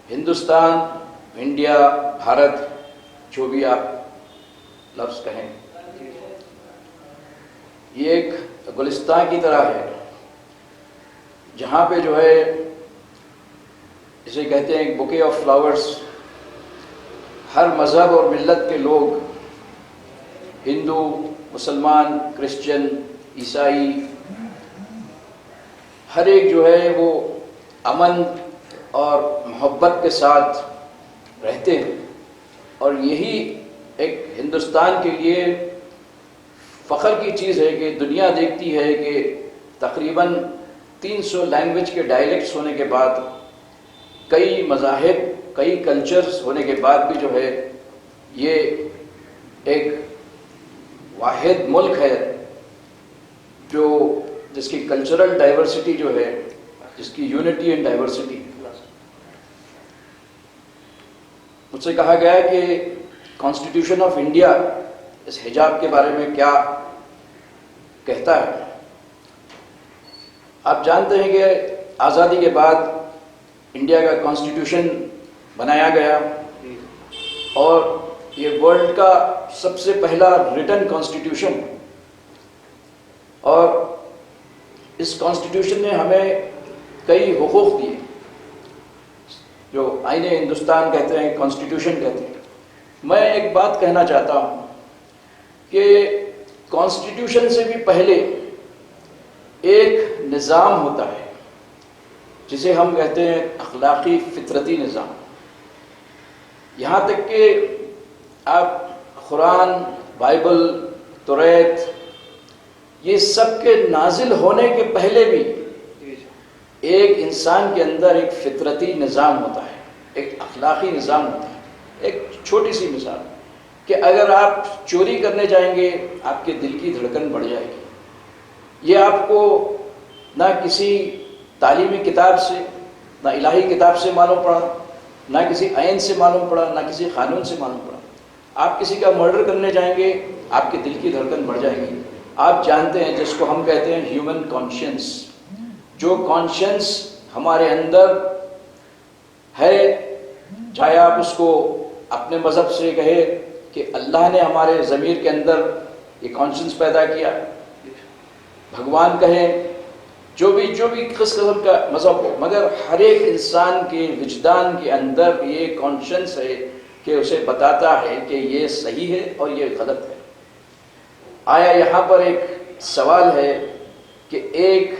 S3: ہندوستان, انڈیا, بھارت, جو بھی آپ لفظ کہیں,
S5: یہ ایک گلستان کی طرح ہے جہاں پہ جو ہے جسے کہتے ہیں ایک بوکے آف فلاورز، ہر مذہب اور ملت کے لوگ، ہندو، مسلمان، کرسچن، عیسائی، ہر ایک جو ہے وہ امن اور محبت کے ساتھ رہتے ہیں. اور یہی ایک ہندوستان کے لیے فخر کی چیز ہے کہ دنیا دیکھتی ہے کہ تقریباً 300 لینگویج کے ڈائلیکٹس ہونے کے بعد، کئی مذاہب، کئی کلچرز ہونے کے بعد بھی جو ہے یہ ایک واحد ملک ہے جو جس کی کلچرل ڈائیورسٹی جو ہے، جس کی یونٹی اینڈ ڈائیورسٹی. مجھ سے کہا گیا ہے کہ کانسٹیٹیوشن آف انڈیا اس حجاب کے بارے میں کیا کہتا ہے. آپ جانتے ہیں کہ آزادی کے بعد انڈیا کا کانسٹیٹیوشن بنایا گیا اور یہ ورلڈ کا سب سے پہلا ریٹن کانسٹیٹیوشن. اور اس کانسٹیٹیوشن نے ہمیں کئی حقوق دیے جو آئین ہندوستان کہتے ہیں، کانسٹیٹیوشن کہتے ہیں. میں ایک بات کہنا چاہتا ہوں کہ کانسٹیٹیوشن سے بھی پہلے ایک نظام ہوتا ہے جسے ہم کہتے ہیں اخلاقی فطرتی نظام. یہاں تک کہ آپ قرآن، بائبل، توریت، یہ سب کے نازل ہونے کے پہلے بھی ایک انسان کے اندر ایک فطرتی نظام ہوتا ہے، ایک اخلاقی نظام ہوتا ہے. ایک چھوٹی سی مثال کہ اگر آپ چوری کرنے جائیں گے آپ کے دل کی دھڑکن بڑھ جائے گی. یہ آپ کو نہ کسی تعلیمی کتاب سے، نہ الہی کتاب سے معلوم پڑا، نہ کسی آئین سے معلوم پڑا، نہ کسی قانون سے معلوم پڑا. آپ کسی کا مرڈر کرنے جائیں گے آپ کے دل کی دھڑکن بڑھ جائے گی. آپ جانتے ہیں جس کو ہم کہتے ہیں ہیومن کانشینس، جو کانشینس ہمارے اندر ہے، چاہے آپ اس کو اپنے مذہب سے کہے کہ اللہ نے ہمارے ضمیر کے اندر یہ کانشینس پیدا کیا، بھگوان کہیں، جو بھی کس قسم کا مذہب ہو، مگر ہر ایک انسان کے وجدان کے اندر یہ کانشینس ہے کہ اسے بتاتا ہے کہ یہ صحیح ہے اور یہ غلط ہے. آیا یہاں پر ایک سوال ہے کہ ایک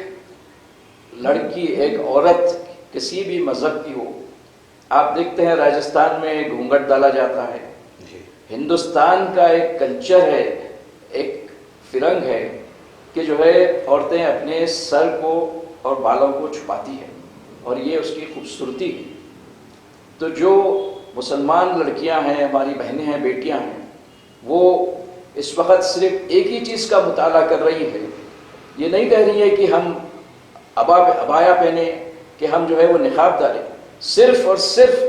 S5: لڑکی، ایک عورت کسی بھی مذہب کی ہو، آپ دیکھتے ہیں راجستھان میں گھونگھٹ ڈالا جاتا ہے. ہندوستان کا ایک کلچر ہے، ایک فرنگ ہے کہ جو ہے عورتیں اپنے سر کو اور بالوں کو چھپاتی ہیں اور یہ اس کی خوبصورتی ہے. تو جو مسلمان لڑکیاں ہیں، ہماری بہنیں ہیں، بیٹیاں ہیں، وہ اس وقت صرف ایک ہی چیز کا مطالعہ کر رہی ہے. یہ نہیں کہہ رہی ہے کہ ہم عبایا پہنے، کہ ہم جو ہے وہ نقاب ڈالیں، صرف اور صرف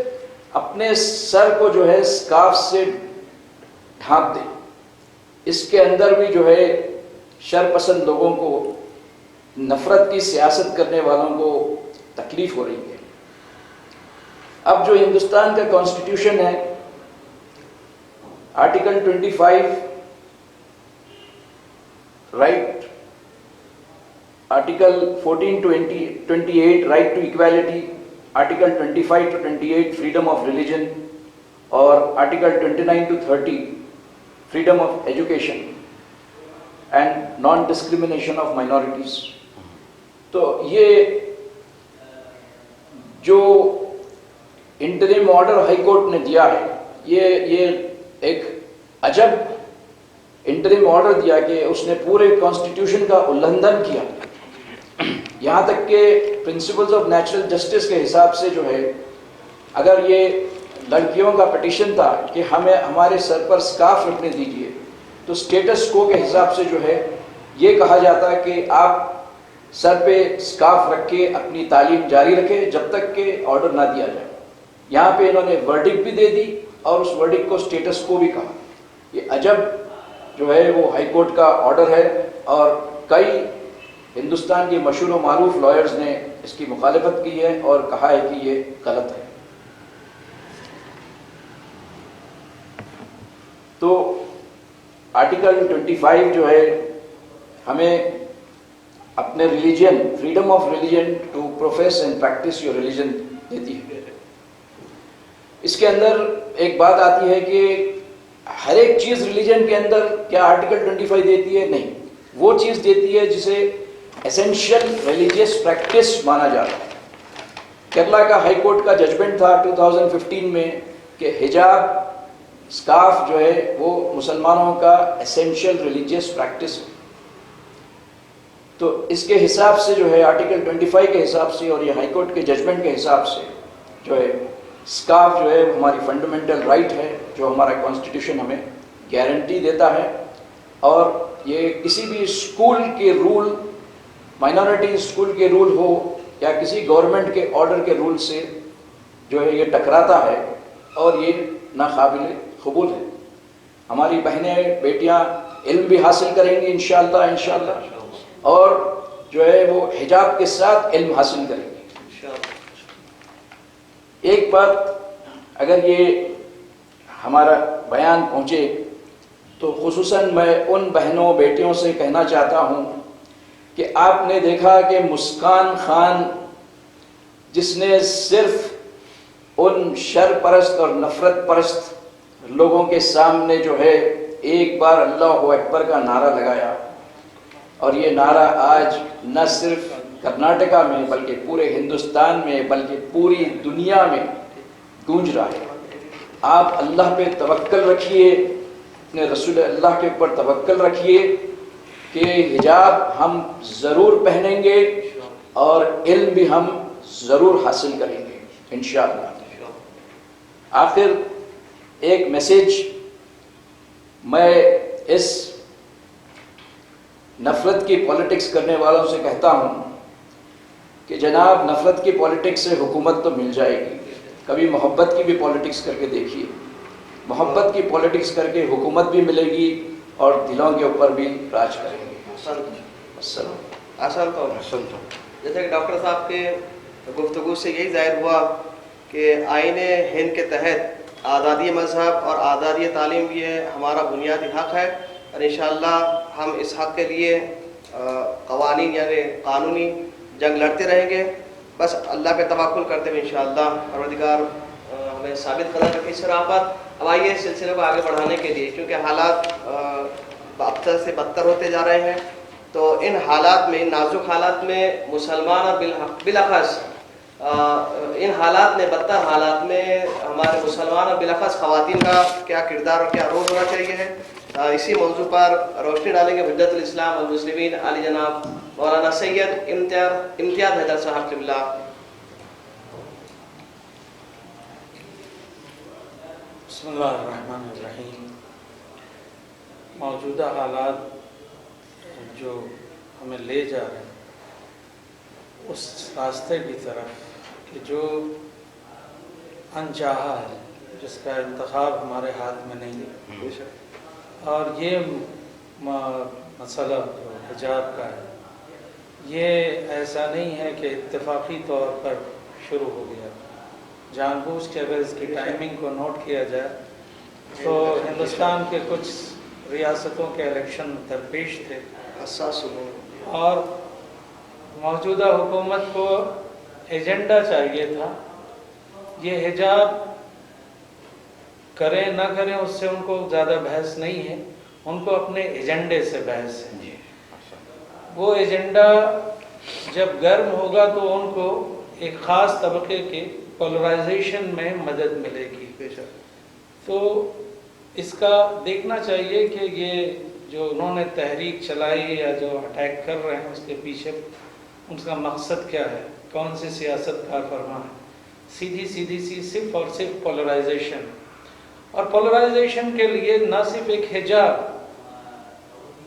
S5: اپنے سر کو جو ہے اسکارف سے ڈھانپ دیں. اس کے اندر بھی جو ہے شر پسند لوگوں کو، نفرت کی سیاست کرنے والوں کو تکلیف ہو رہی ہے. اب جو ہندوستان کا کانسٹیٹیوشن ہے، article 25 right, article 14 to 28 right to equality, article 25 to 28 freedom of religion, اور article 29 to 30 freedom of education and non discrimination of minorities. تو یہ جو انٹریم آرڈر ہائی کورٹ نے دیا ہے، یہ ایک عجب انٹریم آرڈر دیا کہ اس نے پورے کانسٹیٹیوشن کا النگھن کیا. یہاں تک کہ پرنسپلز آف نیچرل جسٹس کے حساب سے جو ہے، اگر یہ لڑکیوں کا پٹیشن تھا کہ ہمیں ہمارے سر پر سکارف رکھنے دیجیے، تو اسٹیٹس کو کے حساب سے جو ہے یہ کہا جاتا ہے کہ آپ سر پہ سکارف رکھ کے اپنی تعلیم جاری رکھیں جب تک کہ آرڈر نہ دیا جائے. یہاں پہ انہوں نے ورڈکٹ بھی دے دی اور اس ورڈکٹ کو اسٹیٹس کو بھی کہا. یہ عجب جو ہے وہ ہائی کورٹ کا آرڈر ہے، اور کئی ہندوستان کے مشہور و معروف لائرز نے اس کی مخالفت کی ہے اور کہا ہے کہ یہ غلط ہے. تو آرٹیکل 25 جو ہے ہمیں اپنے religion, freedom of religion to profess and practice your religion دیتی ہے۔ اس کے اندر ایک بات آتی ہے کہ ہر ایک چیز ریلیجن کے اندر کیا آرٹیکل 25 دیتی ہے؟ نہیں، وہ چیز دیتی ہے جسے ایسینشیل ریلیجیس پریکٹس مانا جاتا ہے۔ کیرلا کا ہائی کورٹ کا ججمنٹ تھا 2015 میں کہ حجاب، اسکارف جو ہے وہ مسلمانوں کا ایسینشیل ریلیجیس پریکٹس ہے۔ تو اس کے حساب سے جو ہے آرٹیکل 25 کے حساب سے اور یہ ہائی کورٹ کے ججمنٹ کے حساب سے جو ہے اسکارف جو ہے ہماری فنڈامنٹل رائٹ ہے، جو ہمارا کانسٹیٹیوشن ہمیں گارنٹی دیتا ہے، اور یہ کسی بھی اسکول کے رول، مائنورٹی اسکول کے رول ہو یا کسی گورنمنٹ کے آرڈر کے رول سے جو ہے یہ ٹکراتا ہے اور یہ ناقابل قبول ہے۔ ہماری بہنیں بیٹیاں علم بھی حاصل کریں گی انشاءاللہ اور جو ہے وہ حجاب کے ساتھ علم حاصل کریں گے۔ ایک بات اگر یہ ہمارا بیان پہنچے تو خصوصاً میں ان بہنوں بیٹیوں سے کہنا چاہتا ہوں کہ آپ نے دیکھا کہ مسکان خان جس نے صرف ان شر پرست اور نفرت پرست لوگوں کے سامنے جو ہے ایک بار اللہ اکبر کا نعرہ لگایا، اور یہ نعرہ آج نہ صرف کرناٹکا میں بلکہ پورے ہندوستان میں بلکہ پوری دنیا میں گونج رہا ہے۔ آپ اللہ پہ توکل رکھیے، اپنے رسول اللہ کے اوپر توکل رکھیے کہ حجاب ہم ضرور پہنیں گے اور علم بھی ہم ضرور حاصل کریں گے انشاءاللہ۔ آخر ایک میسیج میں اس نفرت کی پالیٹکس کرنے والوں سے کہتا ہوں کہ جناب نفرت کی پالیٹکس سے حکومت تو مل جائے گی، کبھی محبت کی بھی پالیٹکس کر کے دیکھیے، محبت کی پالیٹکس کر کے حکومت بھی ملے گی اور دلوں کے اوپر بھی راج کریں گے۔
S2: جیسے کہ ڈاکٹر صاحب کے گفتگو سے یہی ظاہر ہوا کہ آئین ہند کے تحت آزادی مذہب اور آزادی تعلیم یہ ہمارا بنیادی حق ہے، اور انشاءاللہ ہم اس حق کے لیے قوانین یعنی قانونی جنگ لڑتے رہیں گے، بس اللہ پہ توکل کرتے ہوئے انشاءاللہ پروردگار ہمیں ثابت قدم رکھے اس راہ پر۔ اب آئیے اس سلسلے کو آگے بڑھانے کے لیے، کیونکہ حالات ابتر سے بدتر ہوتے جا رہے ہیں، تو ان حالات میں، ان نازک حالات میں مسلمان اور بالاخص ان حالات میں، بدتر حالات میں ہمارے مسلمان اور بالاخص خواتین کا کیا کردار اور کیا رول ہونا چاہیے ہے، اسی موضوع پر روشنی ڈالیں گے حجت الاسلام والمسلمین علی جناب مولانا سید امتیاز حیدر صاحب قبلہ۔
S6: بسم اللہ الرحمن الرحیم۔ موجودہ حالات جو ہمیں لے جا رہے ہیں اس راستے کی طرف کہ جو انچاہا ہے، جس کا انتخاب ہمارے ہاتھ میں نہیں ہے، اور یہ مسئلہ جو حجاب کا ہے یہ ایسا نہیں ہے کہ اتفاقی طور پر شروع ہو گیا، جان بوجھ کے اگر اس کی ٹائمنگ کو نوٹ کیا جائے تو ہندوستان کے کچھ ریاستوں کے الیکشن درپیش تھے، اور موجودہ حکومت کو ایجنڈا چاہیے تھا، یہ حجاب کریں نہ کریں اس سے ان کو زیادہ بحث نہیں ہے، ان کو اپنے ایجنڈے سے بحث ہے۔ وہ ایجنڈا جب گرم ہوگا تو ان کو ایک خاص طبقے کے پولرائزیشن میں مدد ملے گی۔ تو اس کا دیکھنا چاہیے کہ یہ جو انہوں نے تحریک چلائی یا جو اٹیک کر رہے ہیں اس کے پیچھے ان کا مقصد کیا ہے، کون سی سیاست کار فرما ہے۔ سیدھی سی صرف اور صرف پولرائزیشن، اور پولرائزیشن کے لیے نہ صرف ایک حجاب،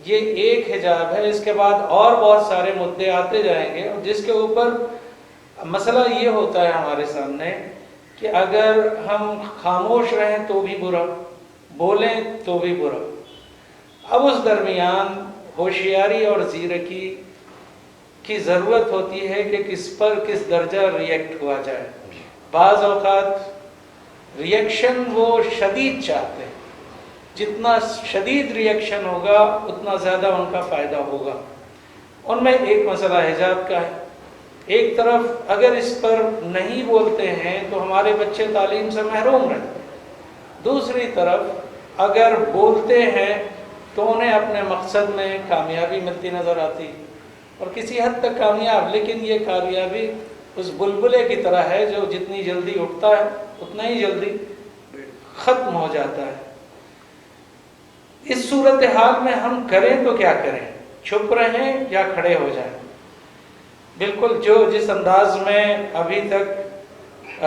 S6: یہ ایک حجاب ہے، اس کے بعد اور بہت سارے مدعے آتے جائیں گے، جس کے اوپر مسئلہ یہ ہوتا ہے ہمارے سامنے کہ اگر ہم خاموش رہیں تو بھی برا، بولیں تو بھی برا۔ اب اس درمیان ہوشیاری اور زیرکی کی ضرورت ہوتی ہے کہ کس پر کس درجہ ریئیکٹ ہوا جائے۔ بعض اوقات ریئیکشن وہ شدید چاہتے ہیں، جتنا شدید ریئیکشن ہوگا اتنا زیادہ ان کا فائدہ ہوگا۔ ان میں ایک مسئلہ حجاب کا ہے، ایک طرف اگر اس پر نہیں بولتے ہیں تو ہمارے بچے تعلیم سے محروم رہتے ہیں، دوسری طرف اگر بولتے ہیں تو انہیں اپنے مقصد میں کامیابی ملتی نظر آتی، اور کسی حد تک کامیاب، لیکن یہ کامیابی اس بلبلے کی طرح ہے جو جتنی جلدی اٹھتا ہے اتنا ہی جلدی ختم ہو جاتا ہے۔ اس صورتحال میں ہم کریں تو کیا کریں؟ چھپ رہیں یا کھڑے ہو جائیں؟ بالکل جس انداز میں ابھی تک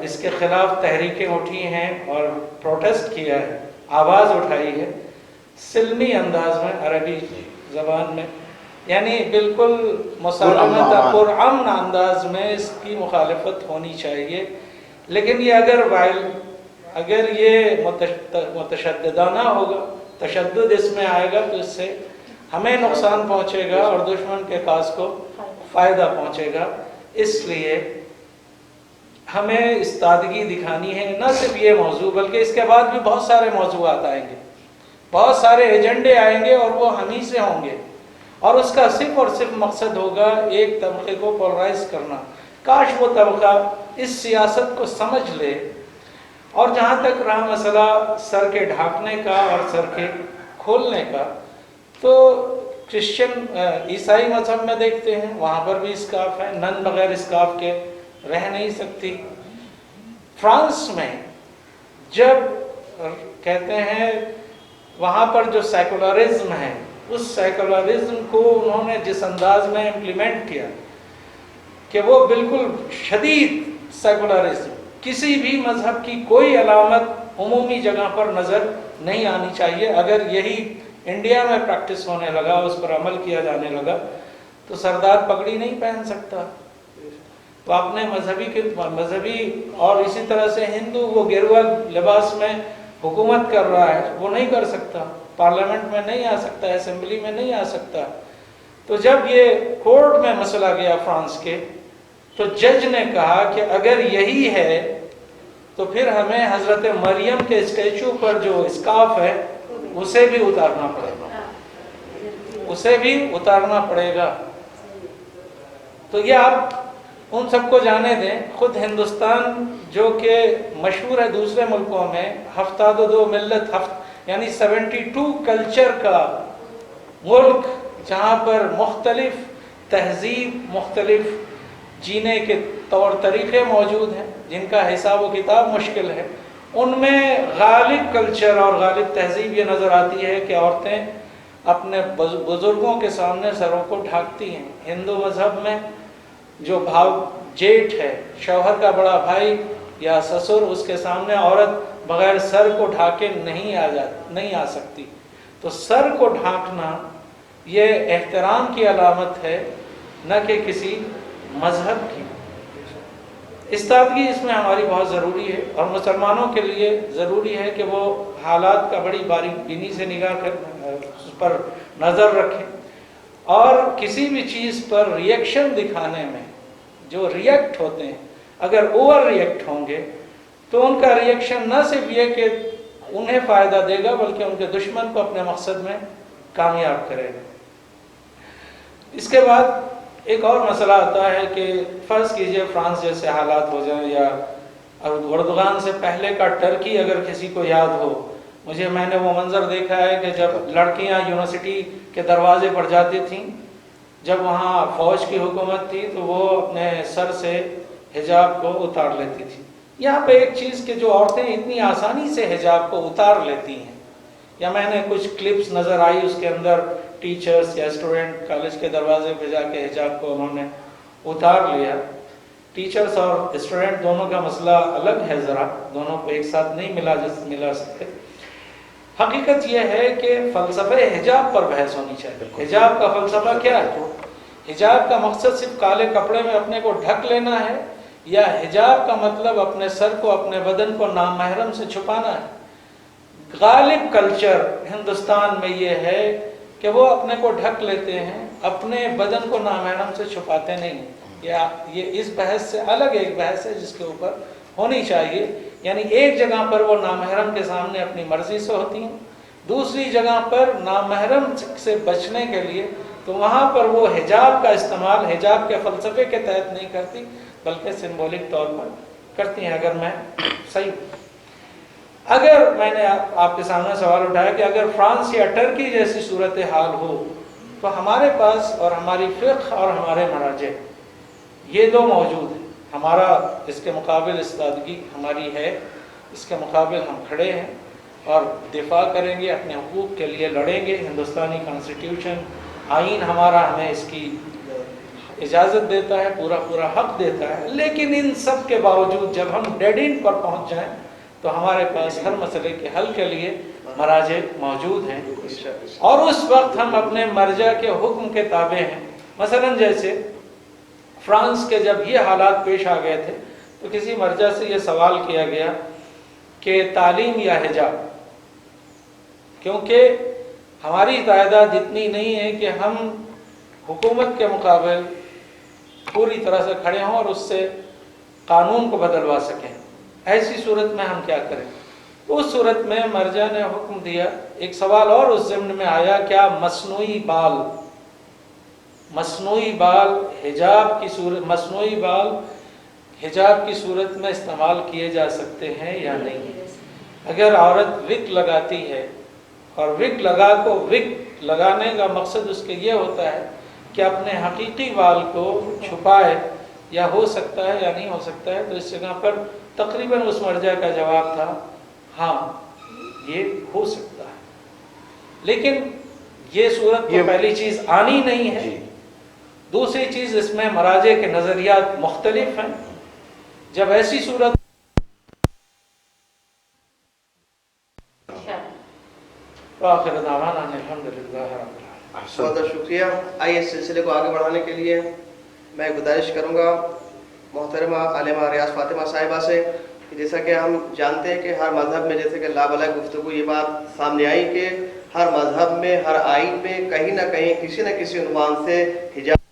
S6: اس کے خلاف تحریکیں اٹھی ہیں اور پروٹیسٹ کیا ہے، آواز اٹھائی ہے، سلمی انداز میں، عربی زبان میں، یعنی بالکل مسالمت پرامن انداز میں اس کی مخالفت ہونی چاہیے۔ لیکن یہ اگر یہ متشددانہ ہوگا، تشدد اس میں آئے گا تو اس سے ہمیں نقصان پہنچے گا اور دشمن کے کاز کو فائدہ پہنچے گا۔ اس لیے ہمیں استادگی دکھانی ہے، نہ صرف یہ موضوع بلکہ اس کے بعد بھی بہت سارے موضوعات آئیں گے، بہت سارے ایجنڈے آئیں گے اور وہ ہم ہی سے ہوں گے، اور اس کا صرف اور صرف مقصد ہوگا ایک طبقے کو پولرائز کرنا۔ کاش وہ طبقہ اس سیاست کو سمجھ لے۔ اور جہاں تک رہا مسئلہ سر کے ڈھانکنے کا اور سر کے کھولنے کا، تو کرسچن عیسائی مذہب میں دیکھتے ہیں وہاں پر بھی اسکارف ہے، نن بغیر اسکارف کے رہ نہیں سکتی۔ فرانس میں جب کہتے ہیں وہاں پر جو سیکولرزم ہے، اس سیکولرزم کو انہوں نے جس انداز میں امپلیمنٹ کیا کہ وہ بالکل شدید سیکولرزم، کسی بھی مذہب کی کوئی علامت عمومی جگہ پر نظر نہیں آنی چاہیے۔ اگر یہی انڈیا میں پریکٹس ہونے لگا، اس پر عمل کیا جانے لگا، تو سردار پگڑی نہیں پہن سکتا، تو اپنے مذہبی اور اسی طرح سے ہندو وہ گیروا لباس میں حکومت کر رہا ہے، وہ نہیں کر سکتا، پارلیمنٹ میں نہیں آ سکتا، اسمبلی میں نہیں آ سکتا۔ تو جب یہ کورٹ میں مسئلہ گیا فرانس کے، تو جج نے کہا کہ اگر یہی ہے تو پھر ہمیں حضرت مریم کے اسٹیچو پر جو اسکارف ہے اسے بھی اتارنا پڑے گا، اسے بھی اتارنا پڑے گا۔ تو یہ آپ ان سب کو جانے دیں، خود ہندوستان جو کہ مشہور ہے دوسرے ملکوں میں ہفتاد و دو ملت یعنی 72 کلچر کا ملک، جہاں پر مختلف تہذیب، مختلف جینے کے طور طریقے موجود ہیں جن کا حساب و کتاب مشکل ہے، ان میں غالب کلچر اور غالب تہذیب یہ نظر آتی ہے کہ عورتیں اپنے بزرگوں کے سامنے سروں کو ڈھانکتی ہیں۔ ہندو مذہب میں جو جیٹھ ہے، شوہر کا بڑا بھائی یا سسر، اس کے سامنے عورت بغیر سر کو ڈھانکے نہیں آ سکتی۔ تو سر کو ڈھانکنا یہ احترام کی علامت ہے، نہ کہ کسی مذہب کی۔ استادگی اس میں ہماری بہت ضروری ہے، اور مسلمانوں کے لیے ضروری ہے کہ وہ حالات کا بڑی باریک بینی سے نگاہ کر اس پر نظر رکھیں، اور کسی بھی چیز پر ریئیکشن دکھانے میں جو ریئیکٹ ہوتے ہیں، اگر اوور ریئیکٹ ہوں گے تو ان کا ریئیکشن نہ صرف یہ کہ انہیں فائدہ دے گا بلکہ ان کے دشمن کو اپنے مقصد میں کامیاب کرے گا۔ اس کے بعد ایک اور مسئلہ آتا ہے کہ فرض کیجئے فرانس جیسے حالات ہو جائیں، یا اردوغان سے پہلے کا ٹرکی اگر کسی کو یاد ہو، میں نے وہ منظر دیکھا ہے کہ جب لڑکیاں یونیورسٹی کے دروازے پر جاتی تھیں، جب وہاں فوج کی حکومت تھی تو وہ اپنے سر سے حجاب کو اتار لیتی تھی۔ یہاں پہ ایک چیز کہ جو عورتیں اتنی آسانی سے حجاب کو اتار لیتی ہیں، یا میں نے کچھ کلپس نظر آئی اس کے اندر ٹیچرز یا اسٹوڈنٹ کالج کے دروازے پہ جا کے حجاب کو انہوں نے اتار لیا۔ ٹیچرز اور اسٹوڈنٹ دونوں کا مسئلہ الگ ہے، ذرا دونوں کو ایک ساتھ نہیں ملا سکتے۔ حقیقت یہ ہے کہ فلسفہ حجاب پر بحث ہونی چاہیے۔ حجاب کا فلسفہ کیا ہے؟ حجاب کا مقصد صرف کالے کپڑے میں اپنے کو ڈھک لینا ہے، یا حجاب کا مطلب اپنے سر کو، اپنے بدن کو نامحرم سے چھپانا ہے؟ غالب کلچر ہندوستان میں یہ ہے کہ وہ اپنے کو ڈھک لیتے ہیں، اپنے بدن کو نامحرم سے چھپاتے نہیں۔ یہ اس بحث سے الگ ایک بحث ہے جس کے اوپر ہونی چاہیے، یعنی ایک جگہ پر وہ نامحرم کے سامنے اپنی مرضی سے ہوتی ہیں، دوسری جگہ پر نامحرم سے بچنے کے لیے تو وہاں پر وہ حجاب کا استعمال حجاب کے فلسفے کے تحت نہیں کرتی بلکہ سمبولک طور پر کرتی ہیں، اگر میں صحیح ہوں۔ اگر میں نے آپ کے سامنے سوال اٹھایا کہ اگر فرانس یا ٹرکی جیسی صورتحال ہو تو ہمارے پاس اور ہماری فقہ اور ہمارے مراجع یہ دو موجود ہیں، ہمارا اس کے مقابل استادگی ہماری ہے، اس کے مقابل ہم کھڑے ہیں اور دفاع کریں گے، اپنے حقوق کے لیے لڑیں گے۔ ہندوستانی کانسٹیٹیوشن آئین ہمارا ہمیں اس کی اجازت دیتا ہے، پورا حق دیتا ہے، لیکن ان سب کے باوجود جب ہم ڈیڈ اینڈ پر پہنچ جائیں تو ہمارے پاس ہر مسئلے کے حل کے لیے مراجع موجود ہیں، اور اس وقت ہم اپنے مرجع کے حکم کے تابع ہیں۔ مثلا جیسے فرانس کے جب یہ حالات پیش آ گئے تھے تو کسی مرجع سے یہ سوال کیا گیا کہ تعلیم یا حجاب، کیونکہ ہماری تعداد اتنی نہیں ہے کہ ہم حکومت کے مقابل پوری طرح سے کھڑے ہوں اور اس سے قانون کو بدلوا سکیں، ایسی صورت میں ہم کیا کریں؟ تو اس صورت میں مرجع نے حکم دیا، ایک سوال اور اس ضمن میں آیا، کیا مصنوعی بال حجاب کی صورت میں استعمال کیے جا سکتے ہیں یا نہیں؟ اگر عورت وگ لگاتی ہے اور وگ لگانے کا مقصد اس کے یہ ہوتا ہے کہ اپنے حقیقی بال کو چھپائے، یا ہو سکتا ہے یا نہیں ہو سکتا ہے، تو اس جگہ پر تقریباً اس مرجع کا جواب تھا ہاں یہ ہو سکتا ہے، لیکن یہ صورت تو پہلی چیز آنی نہیں ہے، دوسری چیز اس میں مراجع کے نظریات مختلف ہیں۔ جب ایسی صورت آخر دعوانا الحمدللہ رب العالمین۔
S2: بہت بہت شکریہ۔ آئیے اس سلسلے کو آگے بڑھانے کے لیے میں گزارش کروں گا محترمہ عالمہ ریاض فاطمہ صاحبہ سے، جیسا کہ ہم جانتے ہیں کہ ہر مذہب میں، جیسے کہ لابلا گفتگو یہ بات سامنے آئی کہ ہر مذہب میں، ہر آئین میں کہیں نہ کہیں کسی نہ کسی عنوان سے حجاب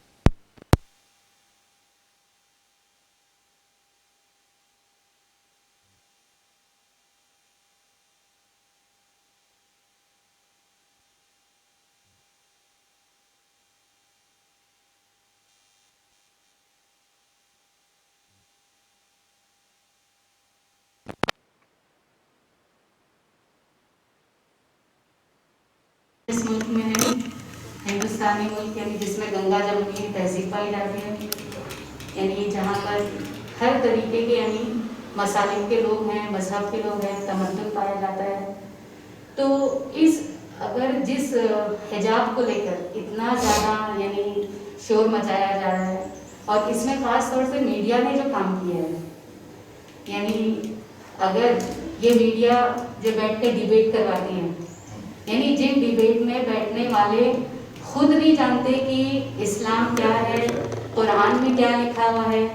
S7: اس ملک میں ہے، ہندوستانی ملک، یعنی جس میں گنگا جمنی کی تہذیب پائی جاتی ہے، یعنی جہاں پر ہر طریقے کے یعنی مسالک کے لوگ ہیں، مذہب کے لوگ ہیں، تمدن پایا جاتا ہے، تو جس حجاب کو لے کر اتنا زیادہ یعنی شور مچایا جا رہا ہے، اور اس میں خاص طور سے میڈیا نے جو کام کیا ہے، یعنی اگر یہ میڈیا جو بیٹھ کے ڈیبیٹ کرواتی ہیں، یعنی جن ڈیبیٹ میں بیٹھنے والے خود نہیں جانتے کہ اسلام کیا ہے، قرآن میں کیا لکھا ہوا ہے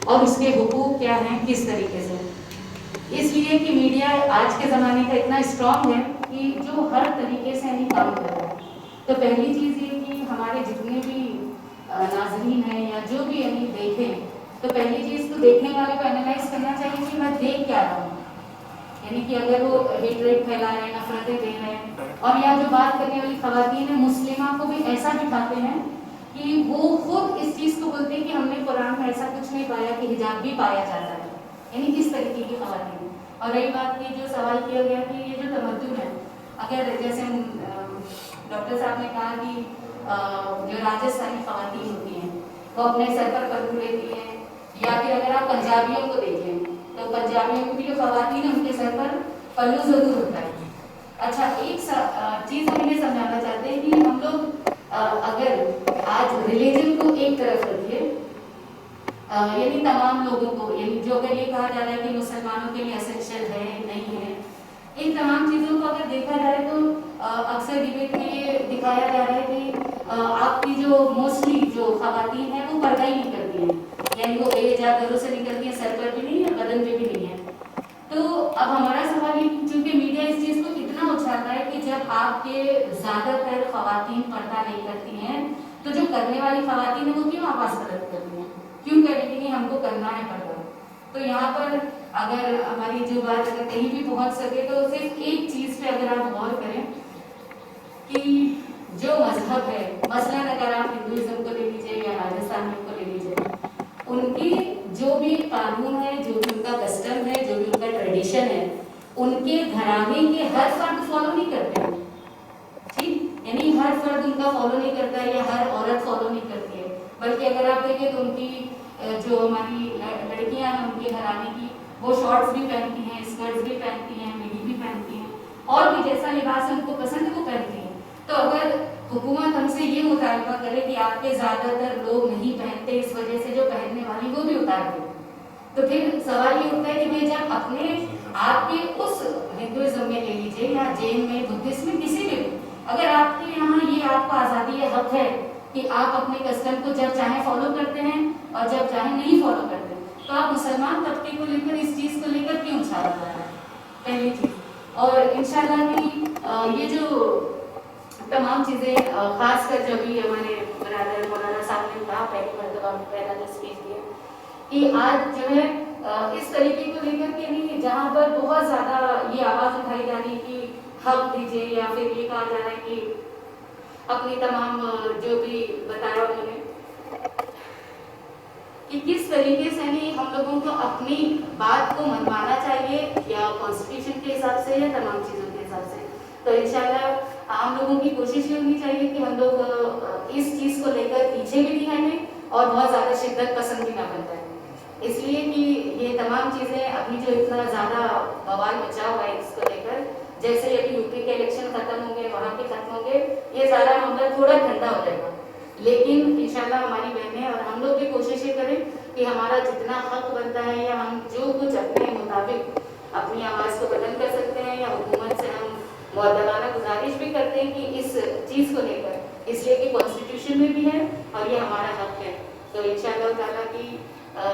S7: اور اس کے حقوق کیا ہیں کس طریقے سے، اس لیے کہ میڈیا آج کے زمانے کا اتنا اسٹرانگ ہے کہ جو ہر طریقے سے یعنی کام کر رہا ہے۔ تو پہلی چیز یہ کہ ہمارے جتنے بھی ناظرین ہیں یا جو بھی یعنی دیکھیں، تو پہلی چیز تو دیکھنے والے کو انالائز کرنا چاہیے کہ میں دیکھ کیا رہا ہوں، یعنی کہ اگر وہ ہیٹریٹ پھیلا رہے ہیں، نفرتیں دے رہے ہیں، اور یا جو بات کرنے والی خواتین ہیں مسلمہ کو بھی ایسا دکھاتے ہیں کہ وہ خود اس چیز کو بولتے ہیں کہ ہم نے قرآن میں ایسا کچھ نہیں پایا کہ حجاب بھی پایا جاتا ہے، یعنی کس طریقے کی خواتین۔ اور رہی بات کی جو سوال کیا گیا کہ یہ جو تمدن ہے، اگر جیسے ڈاکٹر صاحب نے کہا کہ جو راجستھانی خواتین ہوتی ہیں وہ اپنے سر پر پلو لیتی ہیں، یا پھر اگر آپ پنجابیوں کو دیکھیں تو پنجابیوں کی جو خواتین ہیں ان کے سر پر پلو ضرور ہوتا ہے۔ اچھا، ایک چیز ہم یہ سمجھانا چاہتے ہیں کہ ہم لوگ اگر آج ریلیجن کو ایک طرف رکھیے، یعنی تمام لوگوں کو، یعنی جو اگر یہ کہا جا رہا ہے کہ مسلمانوں کے لیے اسینشیل ہے نہیں ہے، ان تمام چیزوں کو اگر دیکھا جائے تو اکثر ڈیبیٹ میں یہ دکھایا جا رہا ہے کہ آپ کی جو موسٹلی جو خواتین ہیں وہ پردہ ہی نہیں کرتی ہیں، یعنی وہ بے حجاب گھروں سے نکلتی ہیں، سر پر بھی نہیں ہے، بدن پہ بھی نہیں ہے۔ تو اب ہمارا سوال یہ، چونکہ میڈیا اس چیز کو اتنا اچھالتا ہے کہ جب آپ کے زیادہ تر خواتین پردہ نہیں کرتی ہیں تو جو کرنے والی خواتین ہیں وہ کیوں آواز بلند کرتی ہیں، کیوں کہہ رہی ہیں ہم کو کرنا ہے پردہ۔ تو یہاں پر اگر ہماری جو بات اگر کہیں بھی پہنچ سکے تو صرف ایک چیز پہ اگر آپ غور کریں کہ جو مذہب ہے، مثلاً اگر آپ ہندوازم کو لے لیجیے یا راجستھانیوں کو لے لیجیے، ان کی جو بھی قانون ہے، جو بھی ان کا کسٹم ہے، جو بھی ان کا ٹریڈیشن ہے، ان کے گھرانے کے ہر فرد فالو نہیں کرتے ہیں، ٹھیک، یعنی ہر فرد ان کا فالو نہیں کرتا ہے یا ہر عورت فالو نہیں کرتی ہے، بلکہ اگر آپ دیکھیں تو ان کی جو ہماری لڑکیاں ہیں ان کے گھرانے کی، وہ شارٹس بھی پہنتی ہیں، اسکرٹس بھی پہنتی ہیں، مڈی بھی پہنتی ہیں، اور بھی جیسا لباس ان کو پسند ہے وہ پہنتی ہیں۔ تو اگر حکومت ہم سے یہ مطالبہ کرے کہ آپ کے زیادہ تر لوگ نہیں پہنتے، اس وجہ سے جو پہننے والی وہ بھی اتار دیں، تو پھر سوال یہ ہوتا ہے کہ بھائی جب اپنے آپ کے اس ہندوازم میں لے لیجیے یا جین میں، بدھسٹ میں، کسی میں بھی، اگر آپ کے یہاں یہ آپ کو آزادی حق ہے کہ آپ اپنے کسٹم کو جب چاہیں فالو کرتے ہیں اور جب چاہیں نہیں فالو کرتے ہیں، تو آپ مسلمان طبقے کو لے کر اس چیز کو لے کر کیوں چھاڑا جا رہا ہے، پہلی چیز۔ اور انشاءاللہ کہ یہ جو تمام چیزیں، خاص کر جو بھی ہمارے برادر مولانا صاحب نے کہا پہلی مرتبہ پہلا جو اسپیچ دیا، کہ آج جو ہے اس طریقے کو لے کر کے نہیں، جہاں پر بہت زیادہ یہ آواز اٹھائی جا رہی ہے کہ حق دیجیے، یا پھر یہ کہا جا رہا ہے کہ اپنی تمام جو بھی بتایا انہوں نے کہ کس طریقے سے نہیں ہم لوگوں کو اپنی بات کو منوانا چاہیے، یا کانسٹیٹیوشن کے حساب سے یا تمام چیزوں کے حساب سے۔ تو انشاءاللہ ہم لوگوں کی کوشش یہ ہونی چاہیے کہ ہم لوگ اس چیز کو لے کر پیچھے بھی نہیں ہٹیں اور بہت زیادہ شدت پسند بھی نہ بن جائیں، اس لیے کہ یہ تمام چیزیں ابھی جو اتنا زیادہ بوال مچا ہوا ہے اس کو لے کر، جیسے ابھی یو پی کے الیکشن ختم ہوں گے، وہاں کے ختم ہوں گے، یہ سارا معاملہ تھوڑا ٹھنڈا ہو جائے گا، لیکن انشاءاللہ ہماری بہنیں اور ہم لوگ بھی کوشش یہ کریں کہ ہمارا جتنا حق بنتا ہے، یا ہم جو کچھ اپنے مطابق اپنی آواز کو بلند کر سکتے ہیں، یا حکومت سے ہم مؤدبانہ گزارش بھی کرتے ہیں کہ اس چیز کو لے کر، اس لیے کہ کانسٹیٹیوشن میں بھی ہے اور یہ ہمارا حق ہے، تو انشاءاللہ تعالیٰ کی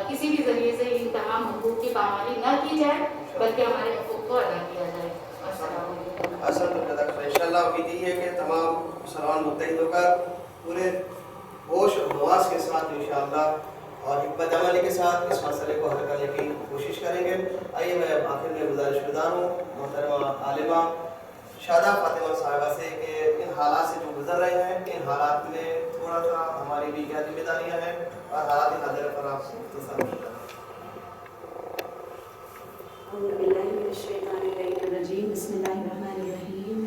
S7: کسی بھی ذریعے سے ان تمام حقوق کی پامالی نہ کی جائے، بلکہ ہمارے حقوق کو ادا کیا جائے۔ السلام علیکم۔
S2: انشاءاللہ امید یہی ہے کہ تمام مسلمان متحد ہو کر پورے ہوش اور حواس کے ساتھ انشاءاللہ اور حکمت عملی کے ساتھ اس مسئلے کو حل کرنے کی کوشش کریں گے۔ آئیے میں آخر میں گزارش گزار ہوں محترمہ عالمہ شادہ فاطمہ صاحبہ سے کہ ان حالات سے جو گزر رہے ہیں، ان حالات میں تھوڑا سا ہماری بھی کیا ذمہ داریاں ہیں، اور حالات حاضر پر آپ سے مختصر
S8: اعوذ باللہ من الشیطان الرجیم، بسم اللہ الرحمن الرحیم،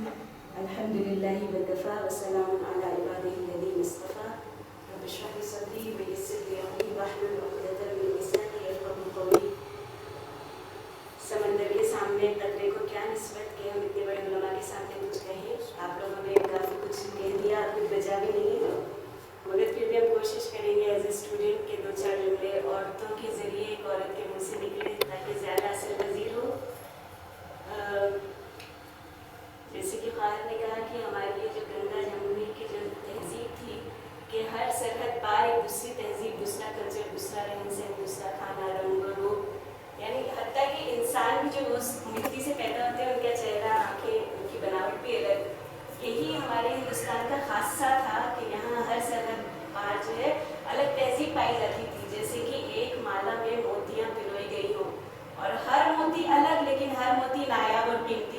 S8: الحمد للہ وکفی وسلام علی عبادہ الذین اصطفی، رب اشرح لی صدری ویسر لی امری واحلل عقدۃ من لسانی یفقهوا قولی۔ سمندر کے سامنے قطرے کو کیا نسبت کہ ہم اتنے بڑے علماء کے سامنے کچھ کہیں، آپ لوگوں نے کافی کچھ کہہ دیا، کچھ بچا بھی نہیں ہے، مگر پھر بھی ہم کوشش کریں گے ایز اے اسٹوڈنٹ کے دو چار جملے عورتوں کے ذریعے ایک عورت کے منہ سے نکلے تاکہ زیادہ اثر پذیر ہو۔ جیسے کہ خواہر نے کہا کہ ہماری یہ جو گنگا جمنی کی جو تہذیب تھی کہ ہر سرحد پار ایک دوسری تہذیب، دوسرا کلچر، دوسرا رہن سہن، دوسرا کھانا، رنگ و روپ، یعنی حتیٰ کہ انسان بھی جو اس مٹی سے پیدا ہوتے ہیں ان کا چہرہ، آنکھیں، ان کی بناوٹ بھی الگ، یہی ہمارے ہندوستان کا خاصہ تھا کہ یہاں ہر سرحد پار جو ہے الگ تہذیب پائی جاتی تھی، جیسے کہ ایک مالا میں موتیاں پروئی گئی ہوں اور ہر موتی الگ لیکن ہر موتی نایاب اور قیمتی۔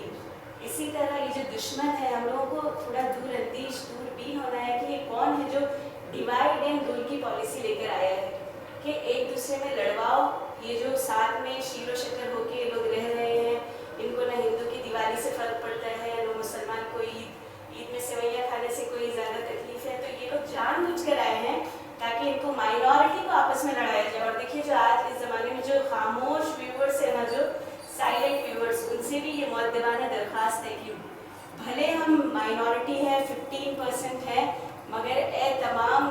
S8: اسی طرح یہ جو دشمن ہے ہم لوگوں کو تھوڑا دور اندیش، دور بین ہونا ہے کہ یہ کون ہے جو ڈیوائڈ اینڈ رول کی پالیسی لے کر آیا ہے کہ ایک دوسرے میں لڑواؤ، یہ جو ساتھ میں شیر و شکر ہو کے لوگ رہ رہے ہیں، ان کو نہ ہندو کی دیوالی سے فرق پڑتا ہے، نہ مسلمان کو عید میں سویاں کھانے سے کوئی زیادہ تکلیف ہے، تو یہ لوگ جان بوجھ کر آئے ہیں تاکہ ان کو مائنورٹی کو آپس میں لڑایا جائے۔ اور دیکھیے جو آج اس زمانے میں جو خاموش ویورز ہیں نا، جو سائلنٹ ویورز، ان سے بھی یہ مؤدبانہ درخواست ہے کہ بھلے ہم مائنورٹی ہیں، 15% ہیں، مگر اے تمام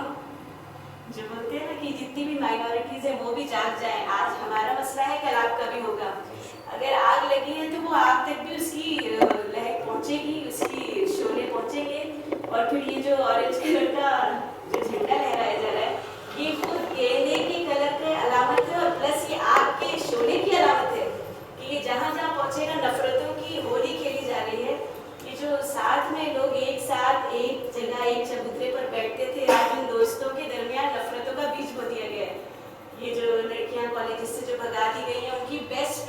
S8: جو بولتے ہیں نا کہ جتنی بھی مائنورٹیز ہیں وہ بھی جاگ جائیں، آج ہمارا مسئلہ ہے کل آپ کا بھی ہوگا، اگر آگ لگی ہے تو وہ آگ تک بھی اس کی لہک پہنچے گی، اس کی شعلے پہنچیں گے، اور پھر یہ جو اورنج کلر کا جو جھنڈا لہرایا جا رہا ہے یہ خود گیندے کے کلر کی علامت ہے، اور پلس یہ آگ کے شعلے کی علامت ہے کہ یہ جہاں جہاں پہنچے گا نفرتوں کی ہولی کھیلی جا رہی ہے۔ یہ جو ساتھ میں لوگ ایک ساتھ ایک جگہ ایک چبوترے پر بیٹھتے تھے، آج ان دوستوں کے درمیان نفرتوں کا بیج بو دیا گیا ہے۔ یہ جو لڑکیاں کالجز سے جو بھگا دی گئی ہیں ان کی بیسٹ